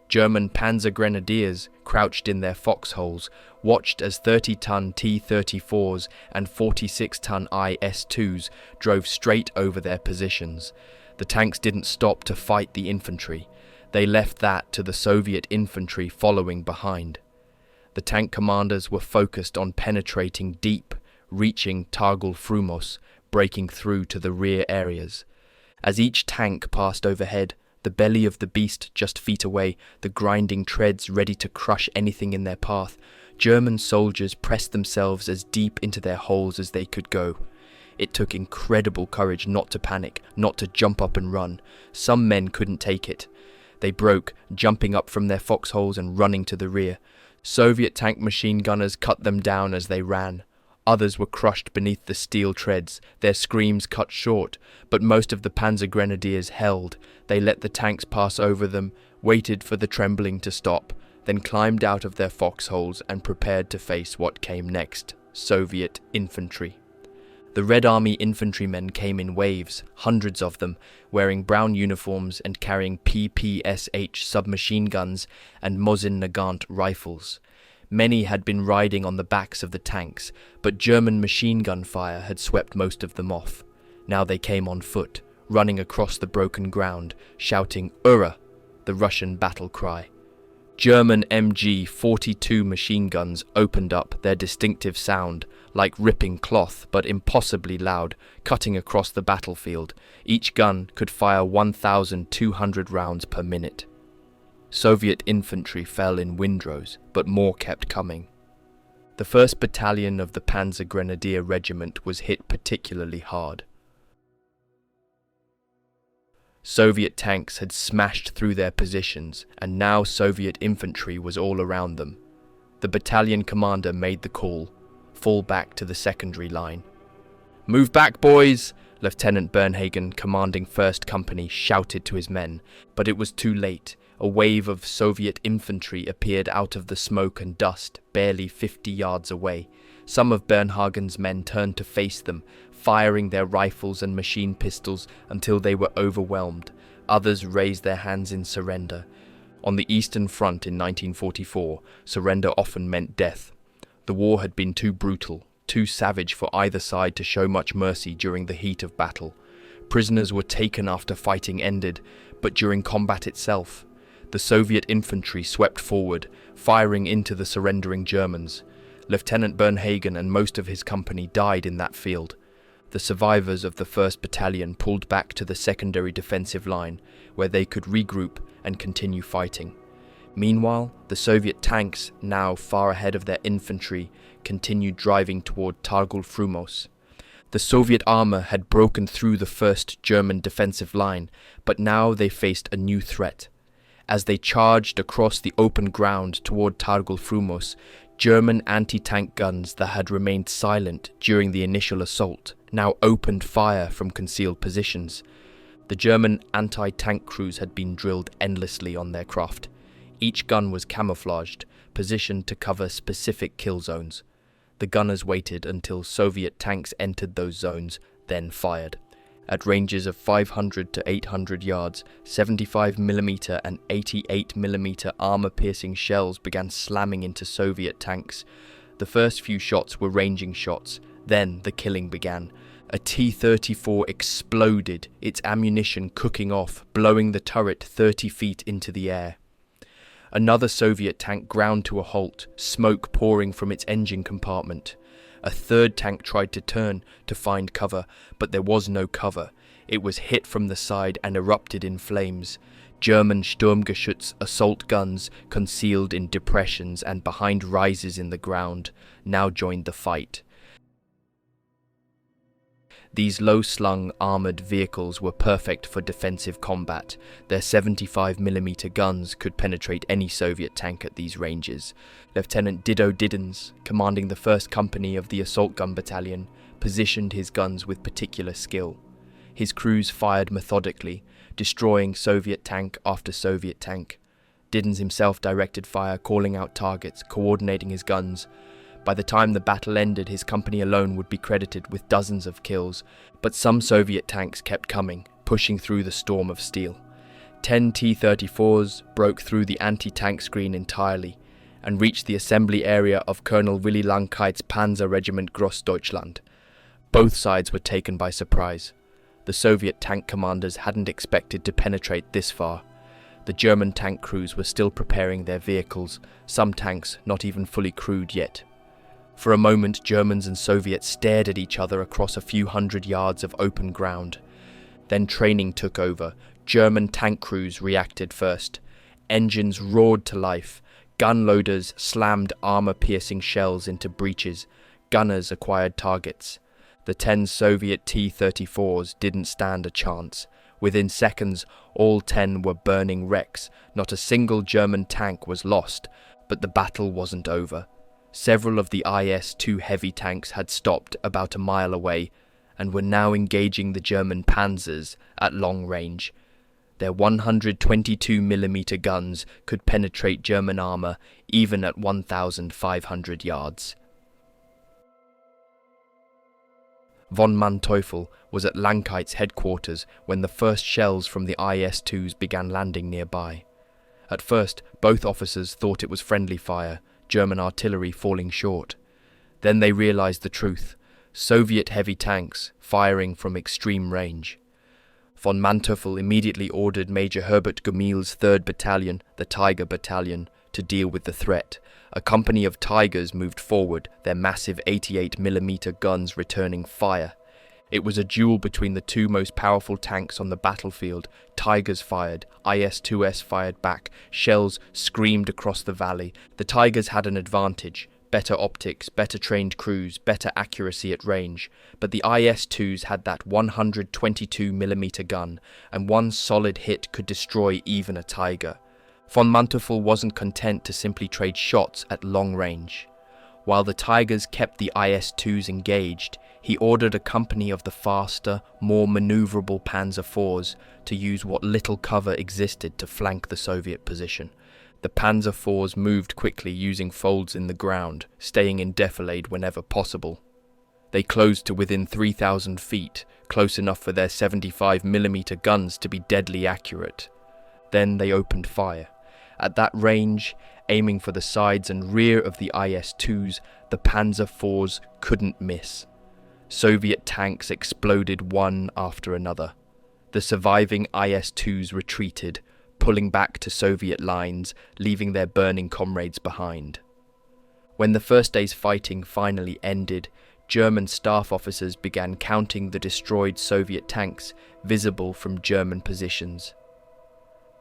German Panzer Grenadiers, crouched in their foxholes, watched as 30-ton T-34s and 46-ton IS-2s drove straight over their positions. The tanks didn't stop to fight the infantry. They left that to the Soviet infantry following behind. The tank commanders were focused on penetrating deep, reaching Târgu Frumos, breaking through to the rear areas. As each tank passed overhead, the belly of the beast just feet away, the grinding treads ready to crush anything in their path, German soldiers pressed themselves as deep into their holes as they could go. It took incredible courage not to panic, not to jump up and run. Some men couldn't take it. They broke, jumping up from their foxholes and running to the rear. Soviet tank machine gunners cut them down as they ran. Others were crushed beneath the steel treads, their screams cut short, but most of the Panzer Grenadiers held. They let the tanks pass over them, waited for the trembling to stop, then climbed out of their foxholes and prepared to face what came next: Soviet infantry. The Red Army infantrymen came in waves, hundreds of them, wearing brown uniforms and carrying PPSH submachine guns and Mosin Nagant rifles. Many had been riding on the backs of the tanks, but German machine gun fire had swept most of them off. Now they came on foot, running across the broken ground, shouting "Ura!" the Russian battle cry. German MG-42 machine guns opened up, their distinctive sound, like ripping cloth but impossibly loud, cutting across the battlefield. Each gun could fire 1,200 rounds per minute. Soviet infantry fell in windrows, but more kept coming. The 1st Battalion of the Panzer Grenadier Regiment was hit particularly hard. Soviet tanks had smashed through their positions, and now Soviet infantry was all around them. The battalion commander made the call: fall back to the secondary line. "Move back, boys!" Lieutenant Bernhagen, commanding 1st Company, shouted to his men, but it was too late. A wave of Soviet infantry appeared out of the smoke and dust, barely 50 yards away. Some of Bernhagen's men turned to face them, firing their rifles and machine pistols until they were overwhelmed. Others raised their hands in surrender. On the Eastern Front in 1944, surrender often meant death. The war had been too brutal, too savage for either side to show much mercy during the heat of battle. Prisoners were taken after fighting ended, but during combat itself, the Soviet infantry swept forward, firing into the surrendering Germans. Lieutenant Bernhagen and most of his company died in that field. The survivors of the 1st Battalion pulled back to the secondary defensive line, where they could regroup and continue fighting. Meanwhile, the Soviet tanks, now far ahead of their infantry, continued driving toward Târgu Frumos. The Soviet armour had broken through the 1st German defensive line, but now they faced a new threat. As they charged across the open ground toward Târgu Frumos, German anti-tank guns that had remained silent during the initial assault now opened fire from concealed positions. The German anti-tank crews had been drilled endlessly on their craft. Each gun was camouflaged, positioned to cover specific kill zones. The gunners waited until Soviet tanks entered those zones, then fired. At ranges of 500 to 800 yards, 75mm and 88mm armor-piercing shells began slamming into Soviet tanks. The first few shots were ranging shots, then the killing began. A T-34 exploded, its ammunition cooking off, blowing the turret 30 feet into the air. Another Soviet tank ground to a halt, smoke pouring from its engine compartment. A 3rd tank tried to turn to find cover, but there was no cover. It was hit from the side and erupted in flames. German Sturmgeschütz assault guns, concealed in depressions and behind rises in the ground, now joined the fight. These low-slung, armoured vehicles were perfect for defensive combat. Their 75mm guns could penetrate any Soviet tank at these ranges. Lieutenant Dido Didens, commanding the 1st Company of the Assault Gun Battalion, positioned his guns with particular skill. His crews fired methodically, destroying Soviet tank after Soviet tank. Didens himself directed fire, calling out targets, coordinating his guns. By the time the battle ended, his company alone would be credited with dozens of kills, but some Soviet tanks kept coming, pushing through the storm of steel. 10 T-34s broke through the anti-tank screen entirely and reached the assembly area of Colonel Willy Langkeit's Panzer Regiment Grossdeutschland. Both sides were taken by surprise. The Soviet tank commanders hadn't expected to penetrate this far. The German tank crews were still preparing their vehicles, some tanks not even fully crewed yet. For a moment, Germans and Soviets stared at each other across a few hundred yards of open ground. Then training took over. German tank crews reacted first. Engines roared to life. Gun loaders slammed armor-piercing shells into breaches. Gunners acquired targets. The 10 Soviet T-34s didn't stand a chance. Within seconds, all 10 were burning wrecks. Not a single German tank was lost, but the battle wasn't over. Several of the IS-2 heavy tanks had stopped about a mile away and were now engaging the German Panzers at long range. Their 122mm guns could penetrate German armour even at 1,500 yards. Von Manteuffel was at Langkeit's headquarters when the first shells from the IS-2s began landing nearby. At first, both officers thought it was friendly fire, German artillery falling short. Then they realized the truth: Soviet heavy tanks firing from extreme range. Von Manteuffel immediately ordered Major Herbert Gumil's 3rd Battalion, the Tiger Battalion, to deal with the threat. A company of Tigers moved forward, their massive 88mm guns returning fire. It was a duel between the two most powerful tanks on the battlefield. Tigers fired, IS-2s fired back, shells screamed across the valley. The Tigers had an advantage: better optics, better trained crews, better accuracy at range. But the IS-2s had that 122mm gun, and one solid hit could destroy even a Tiger. Von Manteuffel wasn't content to simply trade shots at long range. While the Tigers kept the IS-2s engaged, he ordered a company of the faster, more maneuverable Panzer IVs to use what little cover existed to flank the Soviet position. The Panzer IVs moved quickly, using folds in the ground, staying in defilade whenever possible. They closed to within 3,000 feet, close enough for their 75mm guns to be deadly accurate. Then they opened fire. At that range, aiming for the sides and rear of the IS-2s, the Panzer IVs couldn't miss. Soviet tanks exploded one after another. The surviving IS-2s retreated, pulling back to Soviet lines, leaving their burning comrades behind. When the first day's fighting finally ended, German staff officers began counting the destroyed Soviet tanks visible from German positions.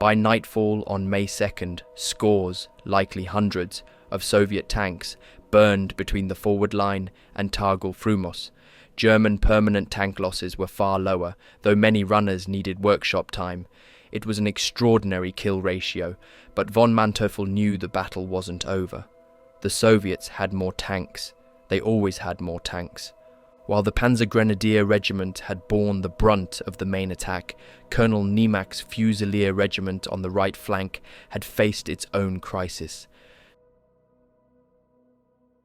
By nightfall on May 2nd, scores, likely hundreds, of Soviet tanks burned between the forward line and Târgu Frumos. German permanent tank losses were far lower, though many runners needed workshop time. It was an extraordinary kill ratio, but von Manteuffel knew the battle wasn't over. The Soviets had more tanks. They always had more tanks. While the Panzer Grenadier Regiment had borne the brunt of the main attack, Colonel Niemac's Fusilier Regiment on the right flank had faced its own crisis.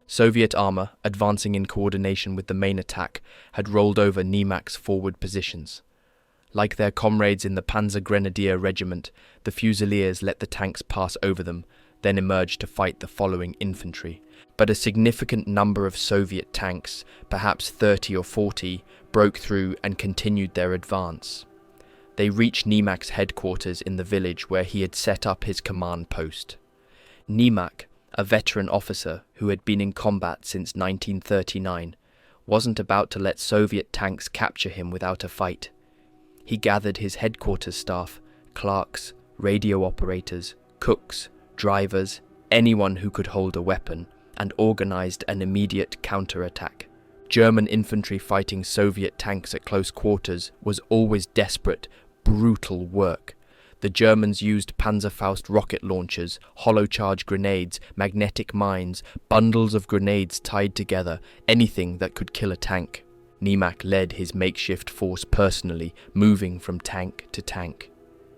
Soviet armour, advancing in coordination with the main attack, had rolled over Niemac's forward positions. Like their comrades in the Panzer Grenadier Regiment, the Fusiliers let the tanks pass over them, then emerged to fight the following infantry. But a significant number of Soviet tanks, perhaps 30 or 40, broke through and continued their advance. They reached Niemac's headquarters in the village where he had set up his command post. Niemac, a veteran officer who had been in combat since 1939, wasn't about to let Soviet tanks capture him without a fight. He gathered his headquarters staff, clerks, radio operators, cooks, drivers, anyone who could hold a weapon, and organized an immediate counterattack. German infantry fighting Soviet tanks at close quarters was always desperate, brutal work. The Germans used Panzerfaust rocket launchers, hollow-charge grenades, magnetic mines, bundles of grenades tied together, anything that could kill a tank. Niemak led his makeshift force personally, moving from tank to tank.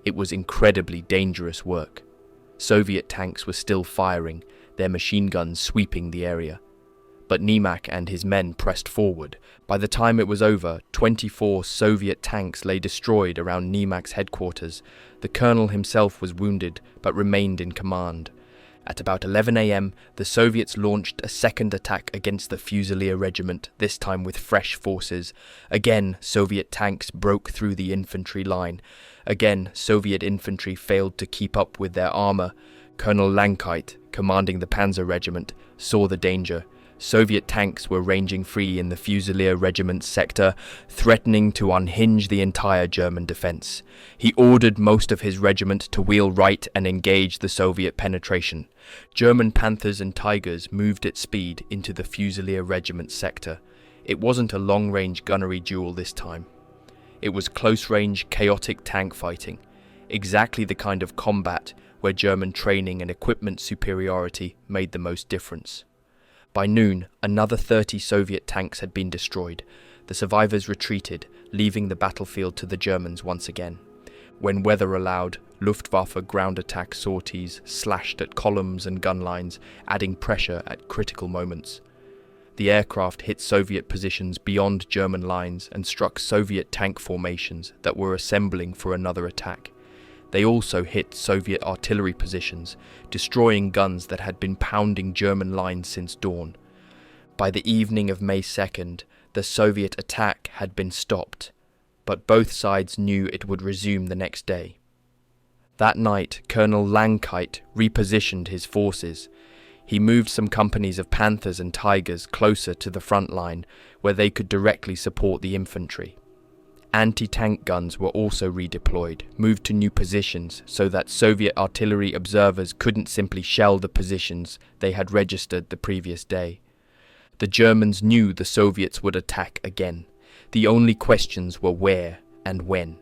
It was incredibly dangerous work. Soviet tanks were still firing, their machine guns sweeping the area. But Niemak and his men pressed forward. By the time it was over, 24 Soviet tanks lay destroyed around Niemak's headquarters. The colonel himself was wounded, but remained in command. At about 11 a.m., the Soviets launched a second attack against the Fusilier Regiment, this time with fresh forces. Again, Soviet tanks broke through the infantry line. Again, Soviet infantry failed to keep up with their armour. Colonel Lankite, commanding the Panzer Regiment, saw the danger. Soviet tanks were ranging free in the Fusilier Regiment's sector, threatening to unhinge the entire German defence. He ordered most of his regiment to wheel right and engage the Soviet penetration. German Panthers and Tigers moved at speed into the Fusilier Regiment's sector. It wasn't a long-range gunnery duel this time. It was close-range, chaotic tank fighting, exactly the kind of combat where German training and equipment superiority made the most difference. By noon, another 30 Soviet tanks had been destroyed. The survivors retreated, leaving the battlefield to the Germans once again. When weather allowed, Luftwaffe ground attack sorties slashed at columns and gun lines, adding pressure at critical moments. The aircraft hit Soviet positions beyond German lines and struck Soviet tank formations that were assembling for another attack. They also hit Soviet artillery positions, destroying guns that had been pounding German lines since dawn. By the evening of May 2nd, the Soviet attack had been stopped, but both sides knew it would resume the next day. That night, Colonel Lankite repositioned his forces. He moved some companies of Panthers and Tigers closer to the front line, where they could directly support the infantry. Anti-tank guns were also redeployed, moved to new positions so that Soviet artillery observers couldn't simply shell the positions they had registered the previous day. The Germans knew the Soviets would attack again. The only questions were where and when.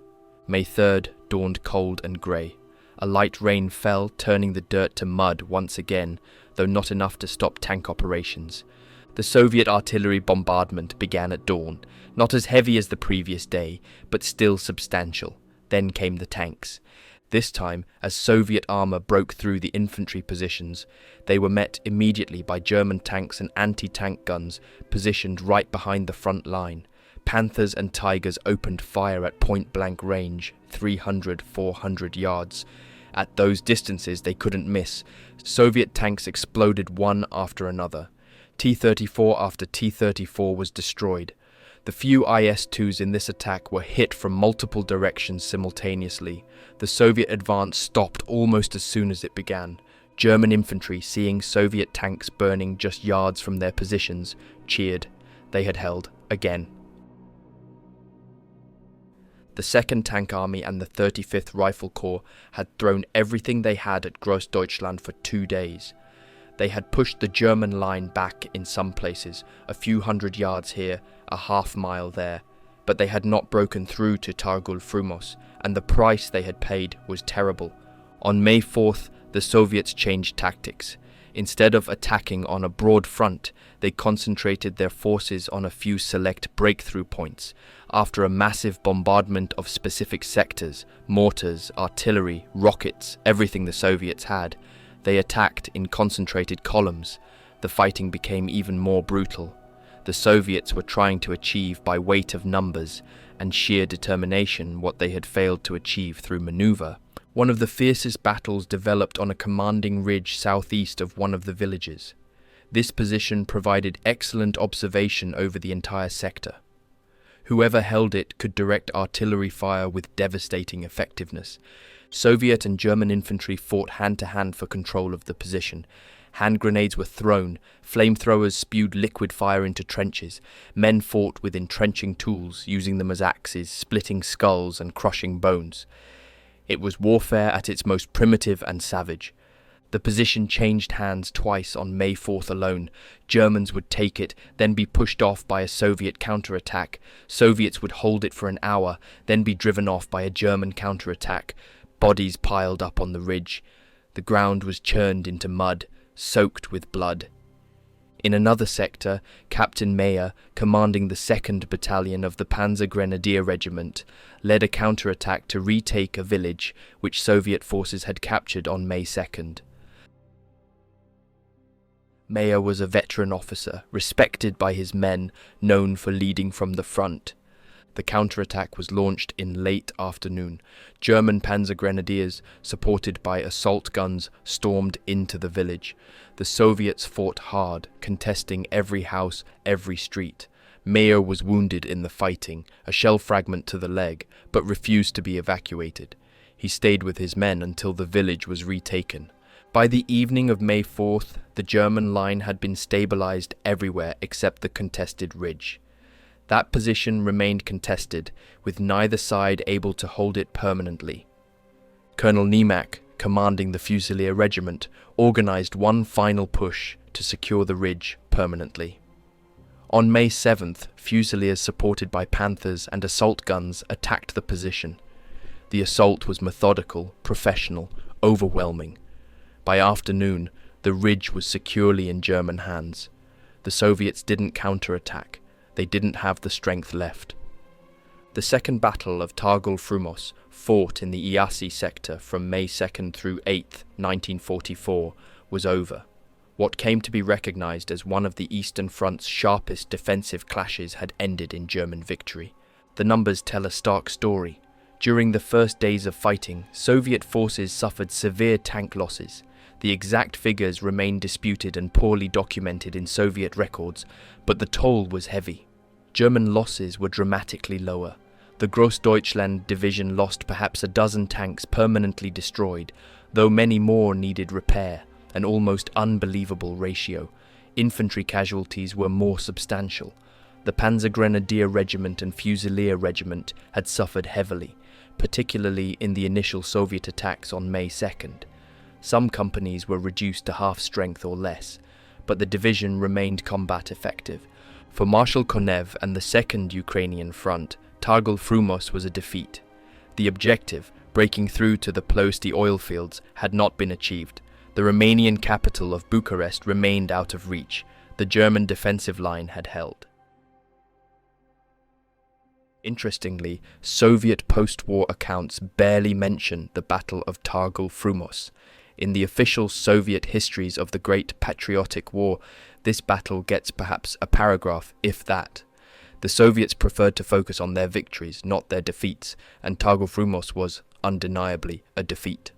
May 3rd dawned cold and grey. A light rain fell, turning the dirt to mud once again, though not enough to stop tank operations. The Soviet artillery bombardment began at dawn, not as heavy as the previous day, but still substantial. Then came the tanks. This time, as Soviet armour broke through the infantry positions, they were met immediately by German tanks and anti-tank guns positioned right behind the front line. Panthers and Tigers opened fire at point-blank range, 300-400 yards. At those distances they couldn't miss. Soviet tanks exploded one after another. T-34 after T-34 was destroyed. The few IS-2s in this attack were hit from multiple directions simultaneously. The Soviet advance stopped almost as soon as it began. German infantry, seeing Soviet tanks burning just yards from their positions, cheered. They had held again. The 2nd Tank Army and the 35th Rifle Corps had thrown everything they had at Grossdeutschland for 2 days. They had pushed the German line back in some places, a few hundred yards here, a half-mile there, but they had not broken through to Târgu Frumos, and the price they had paid was terrible. On May 4th, the Soviets changed tactics. Instead of attacking on a broad front, they concentrated their forces on a few select breakthrough points. After a massive bombardment of specific sectors, mortars, artillery, rockets, everything the Soviets had, they attacked in concentrated columns. The fighting became even more brutal. The Soviets were trying to achieve by weight of numbers and sheer determination what they had failed to achieve through maneuver. One of the fiercest battles developed on a commanding ridge southeast of one of the villages. This position provided excellent observation over the entire sector. Whoever held it could direct artillery fire with devastating effectiveness. Soviet and German infantry fought hand-to-hand for control of the position. Hand grenades were thrown, flamethrowers spewed liquid fire into trenches. Men fought with entrenching tools, using them as axes, splitting skulls and crushing bones. It was warfare at its most primitive and savage. The position changed hands twice on May 4th alone. Germans would take it, then be pushed off by a Soviet counterattack. Soviets would hold it for an hour, then be driven off by a German counterattack. Bodies piled up on the ridge. The ground was churned into mud, soaked with blood. In another sector, Captain Mayer, commanding the 2nd Battalion of the Panzer Grenadier Regiment, led a counterattack to retake a village which Soviet forces had captured on May 2nd. Mayer was a veteran officer, respected by his men, known for leading from the front. The counterattack was launched in late afternoon. German Panzer Grenadiers, supported by assault guns, stormed into the village. The Soviets fought hard, contesting every house, every street. Mayer was wounded in the fighting, a shell fragment to the leg, but refused to be evacuated. He stayed with his men until the village was retaken. By the evening of May 4th, the German line had been stabilized everywhere except the contested ridge. That position remained contested, with neither side able to hold it permanently. Colonel Niemak, commanding the Fusilier Regiment, organized one final push to secure the ridge permanently. On May 7th, Fusiliers supported by Panthers and assault guns attacked the position. The assault was methodical, professional, overwhelming. By afternoon, the ridge was securely in German hands. The Soviets didn't counterattack. They didn't have the strength left. The Second Battle of Târgu Frumos, fought in the Iasi sector from May 2nd through 8th, 1944, was over. What came to be recognized as one of the Eastern Front's sharpest defensive clashes had ended in German victory. The numbers tell a stark story. During the first days of fighting, Soviet forces suffered severe tank losses. The exact figures remain disputed and poorly documented in Soviet records, but the toll was heavy. German losses were dramatically lower. The Grossdeutschland division lost perhaps a dozen tanks permanently destroyed, though many more needed repair, an almost unbelievable ratio. Infantry casualties were more substantial. The Panzer Grenadier Regiment and Fusilier Regiment had suffered heavily, particularly in the initial Soviet attacks on May 2nd. Some companies were reduced to half strength or less, but the division remained combat effective. For Marshal Konev and the Second Ukrainian Front, Târgu Frumos was a defeat. The objective, breaking through to the Ploesti oil fields, had not been achieved. The Romanian capital of Bucharest remained out of reach. The German defensive line had held. Interestingly, Soviet post-war accounts barely mention the Battle of Târgu Frumos. In the official Soviet histories of the Great Patriotic War, this battle gets perhaps a paragraph, if that. The Soviets preferred to focus on their victories, not their defeats, and Târgu Frumos was, undeniably, a defeat.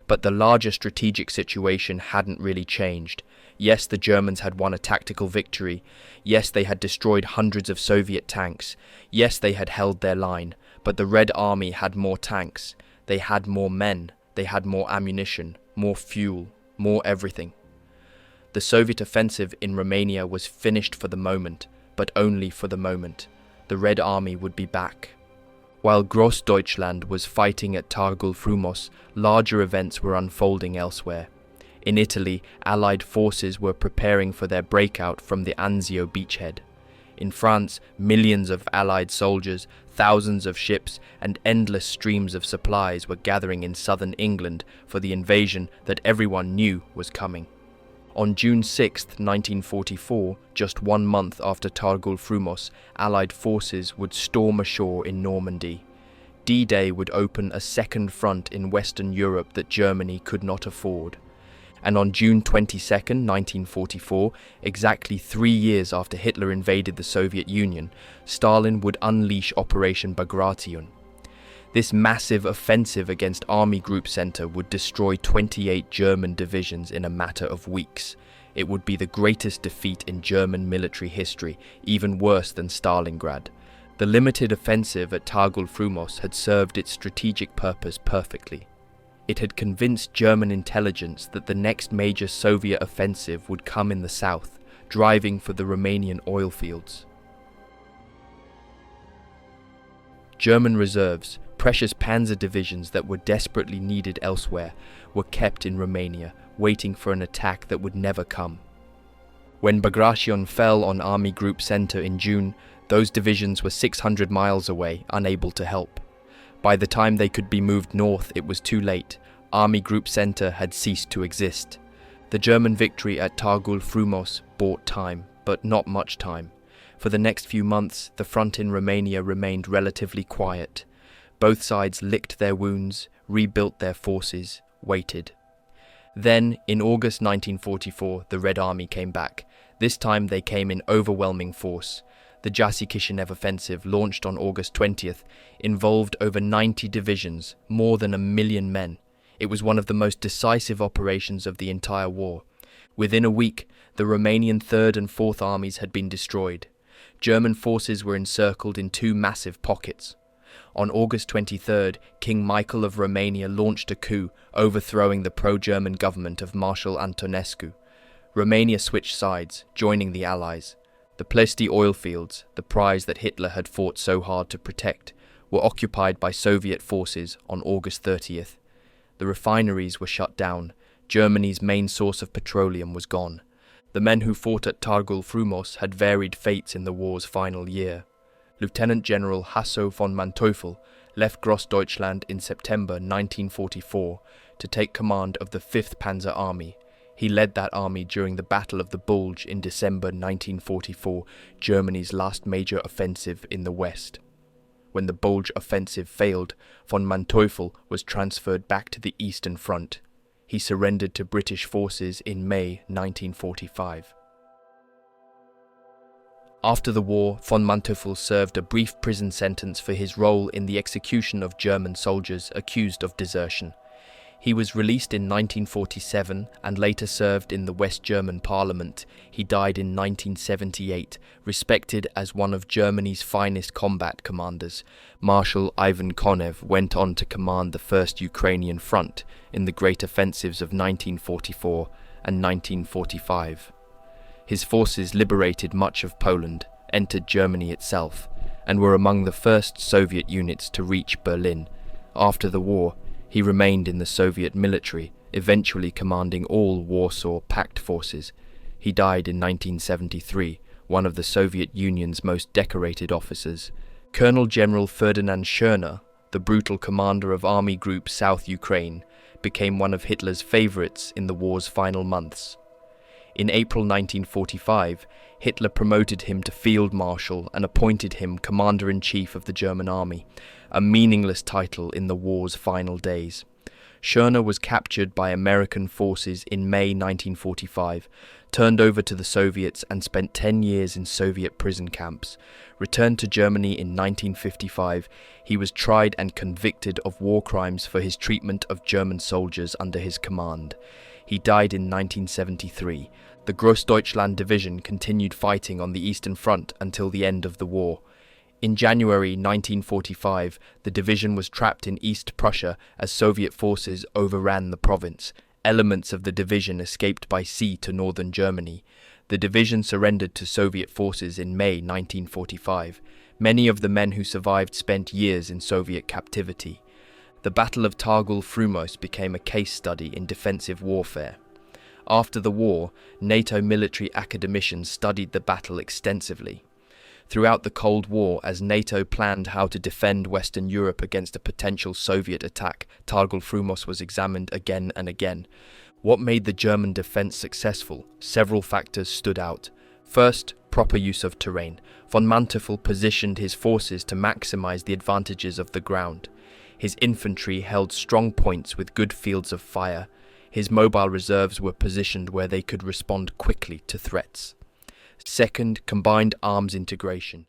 But the larger strategic situation hadn't really changed. Yes, the Germans had won a tactical victory. Yes, they had destroyed hundreds of Soviet tanks. Yes, they had held their line. But the Red Army had more tanks. They had more men. They had more ammunition, more fuel, more everything. The Soviet offensive in Romania was finished for the moment, but only for the moment. The Red Army would be back. While Grossdeutschland was fighting at Târgu Frumos, larger events were unfolding elsewhere. In Italy, Allied forces were preparing for their breakout from the Anzio beachhead. In France, millions of Allied soldiers, thousands of ships, and endless streams of supplies were gathering in southern England for the invasion that everyone knew was coming. On June 6, 1944, just 1 month after Târgu Frumos, Allied forces would storm ashore in Normandy. D-Day would open a second front in Western Europe that Germany could not afford. And on June 22, 1944, exactly 3 years after Hitler invaded the Soviet Union, Stalin would unleash Operation Bagration. This massive offensive against Army Group Center would destroy 28 German divisions in a matter of weeks. It would be the greatest defeat in German military history, even worse than Stalingrad. The limited offensive at Târgu Frumos had served its strategic purpose perfectly. It had convinced German intelligence that the next major Soviet offensive would come in the south, driving for the Romanian oil fields. German reserves, precious panzer divisions that were desperately needed elsewhere, were kept in Romania, waiting for an attack that would never come. When Bagration fell on Army Group Center in June, those divisions were 600 miles away, unable to help. By the time they could be moved north, it was too late. Army Group Center had ceased to exist. The German victory at Târgu Frumos bought time, but not much time. For the next few months, the front in Romania remained relatively quiet. Both sides licked their wounds, rebuilt their forces, waited. Then, in August 1944, the Red Army came back. This time they came in overwhelming force. The Jassy-Kishinev offensive, launched on August 20th, involved over 90 divisions, more than 1 million men. It was one of the most decisive operations of the entire war. Within a week, the Romanian 3rd and 4th Armies had been destroyed. German forces were encircled in 2 massive pockets. On August 23rd, King Michael of Romania launched a coup, overthrowing the pro-German government of Marshal Antonescu. Romania switched sides, joining the Allies. The Plesty oil fields, the prize that Hitler had fought so hard to protect, were occupied by Soviet forces on August 30th. The refineries were shut down. Germany's main source of petroleum was gone. The men who fought at Târgu Frumos had varied fates in the war's final year. Lieutenant General Hasso von Manteuffel left Grossdeutschland in September 1944 to take command of the 5th Panzer Army. He led that army during the Battle of the Bulge in December 1944, Germany's last major offensive in the West. When the Bulge offensive failed, von Manteuffel was transferred back to the Eastern Front. He surrendered to British forces in May 1945. After the war, von Manteuffel served a brief prison sentence for his role in the execution of German soldiers accused of desertion. He was released in 1947 and later served in the West German Parliament. He died in 1978, respected as one of Germany's finest combat commanders. Marshal Ivan Konev went on to command the First Ukrainian Front in the great offensives of 1944 and 1945. His forces liberated much of Poland, entered Germany itself, and were among the first Soviet units to reach Berlin. After the war, he remained in the Soviet military, eventually commanding all Warsaw Pact forces. He died in 1973, one of the Soviet Union's most decorated officers. Colonel General Ferdinand Schörner, the brutal commander of Army Group South Ukraine, became one of Hitler's favorites in the war's final months. In April 1945, Hitler promoted him to Field Marshal and appointed him Commander-in-Chief of the German Army, a meaningless title in the war's final days. Schörner was captured by American forces in May 1945, turned over to the Soviets and spent 10 years in Soviet prison camps. Returned to Germany in 1955, he was tried and convicted of war crimes for his treatment of German soldiers under his command. He died in 1973. The Grossdeutschland division continued fighting on the Eastern Front until the end of the war. In January 1945, the division was trapped in East Prussia as Soviet forces overran the province. Elements of the division escaped by sea to northern Germany. The division surrendered to Soviet forces in May 1945. Many of the men who survived spent years in Soviet captivity. The Battle of Târgu Frumos became a case study in defensive warfare. After the war, NATO military academicians studied the battle extensively. Throughout the Cold War, as NATO planned how to defend Western Europe against a potential Soviet attack, Târgu Frumos was examined again and again. What made the German defense successful? Several factors stood out. First, proper use of terrain. Von Manteuffel positioned his forces to maximize the advantages of the ground. His infantry held strong points with good fields of fire. His mobile reserves were positioned where they could respond quickly to threats. Second, combined arms integration.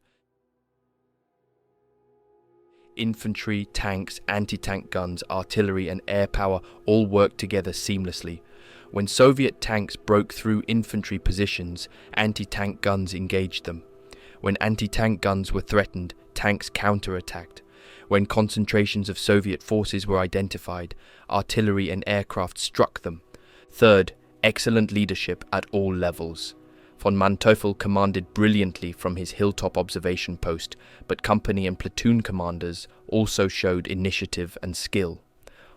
Infantry, tanks, anti-tank guns, artillery and air power all worked together seamlessly. When Soviet tanks broke through infantry positions, anti-tank guns engaged them. When anti-tank guns were threatened, tanks counterattacked. When concentrations of Soviet forces were identified, artillery and aircraft struck them. Third, excellent leadership at all levels. Von Manteuffel commanded brilliantly from his hilltop observation post, but company and platoon commanders also showed initiative and skill.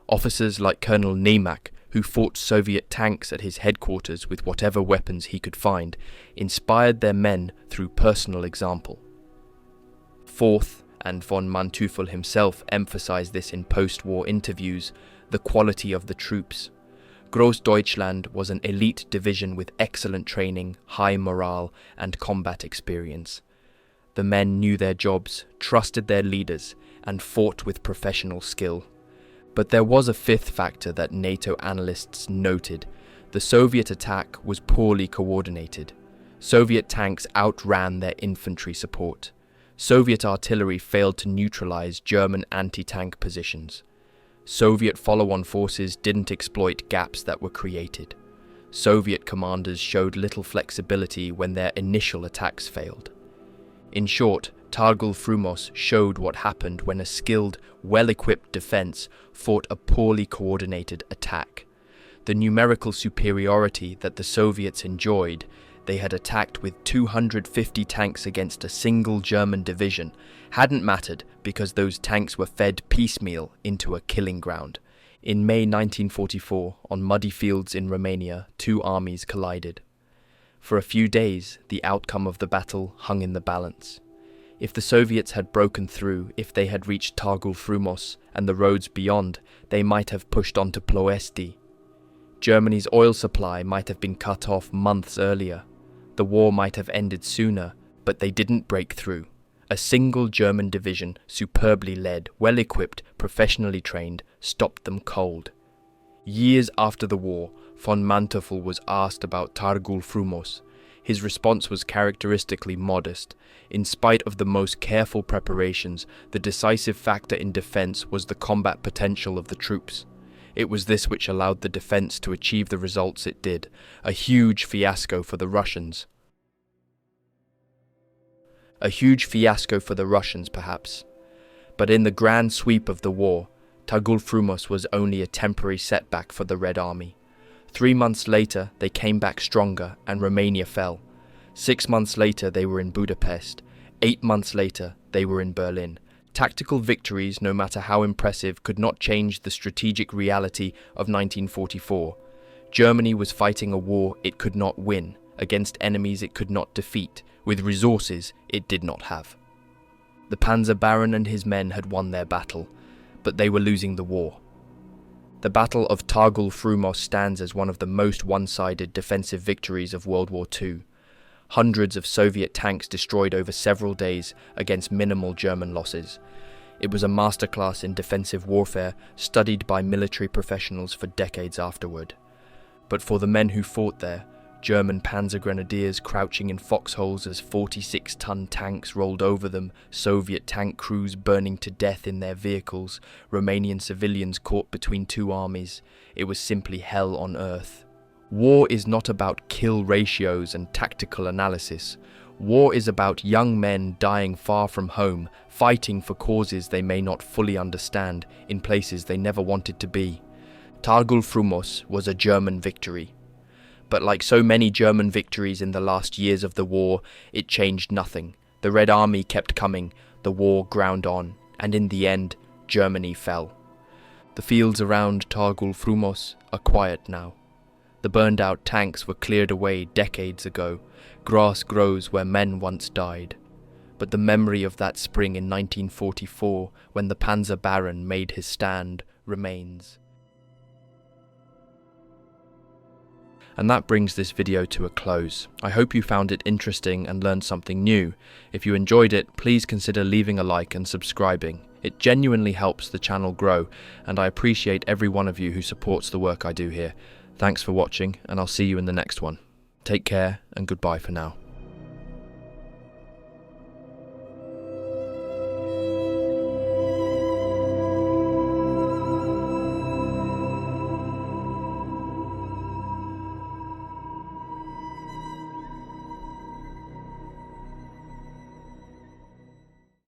Officers like Colonel Niemak, who fought Soviet tanks at his headquarters with whatever weapons he could find, inspired their men through personal example. Fourth, and von Manteuffel himself emphasized this in post-war interviews, the quality of the troops. Grossdeutschland was an elite division with excellent training, high morale, and combat experience. The men knew their jobs, trusted their leaders, and fought with professional skill. But there was a fifth factor that NATO analysts noted. The Soviet attack was poorly coordinated. Soviet tanks outran their infantry support. Soviet artillery failed to neutralize German anti-tank positions. Soviet follow-on forces didn't exploit gaps that were created. Soviet commanders showed little flexibility when their initial attacks failed. In short, Târgu Frumos showed what happened when a skilled, well-equipped defense fought a poorly coordinated attack. The numerical superiority that the Soviets enjoyed, they had attacked with 250 tanks against a single German division, hadn't mattered because those tanks were fed piecemeal into a killing ground. In May 1944, on muddy fields in Romania, two armies collided. For a few days, the outcome of the battle hung in the balance. If the Soviets had broken through, if they had reached Târgu Frumos and the roads beyond, they might have pushed on to Ploiești. Germany's oil supply might have been cut off months earlier. The war might have ended sooner, but they didn't break through. A single German division, superbly led, well-equipped, professionally trained, stopped them cold. Years after the war, von Manteuffel was asked about Târgu Frumos. His response was characteristically modest. In spite of the most careful preparations, the decisive factor in defense was the combat potential of the troops. It was this which allowed the defense to achieve the results it did, a huge fiasco for the Russians. A huge fiasco for the Russians, perhaps. But in the grand sweep of the war, Târgu Frumos was only a temporary setback for the Red Army. 3 months later, they came back stronger and Romania fell. 6 months later, they were in Budapest. 8 months later, they were in Berlin. Tactical victories, no matter how impressive, could not change the strategic reality of 1944. Germany was fighting a war it could not win, against enemies it could not defeat, with resources it did not have. The Panzer Baron and his men had won their battle, but they were losing the war. The Battle of Târgu Frumos stands as one of the most one-sided defensive victories of World War II. Hundreds of Soviet tanks destroyed over several days against minimal German losses. It was a masterclass in defensive warfare studied by military professionals for decades afterward. But for the men who fought there, German panzer grenadiers crouching in foxholes as 46-ton tanks rolled over them, Soviet tank crews burning to death in their vehicles, Romanian civilians caught between two armies, it was simply hell on earth. War is not about kill ratios and tactical analysis. War is about young men dying far from home, fighting for causes they may not fully understand, in places they never wanted to be. Târgu Frumos was a German victory. But like so many German victories in the last years of the war, it changed nothing. The Red Army kept coming, the war ground on, and in the end, Germany fell. The fields around Târgu Frumos are quiet now. The burned-out tanks were cleared away decades ago. Grass grows where men once died. But the memory of that spring in 1944, when the Panzer Baron made his stand, remains. And that brings this video to a close. I hope you found it interesting and learned something new. If you enjoyed it, please consider leaving a like and subscribing. It genuinely helps the channel grow, and I appreciate every one of you who supports the work I do here. Thanks for watching, and I'll see you in the next one. Take care, and goodbye for now.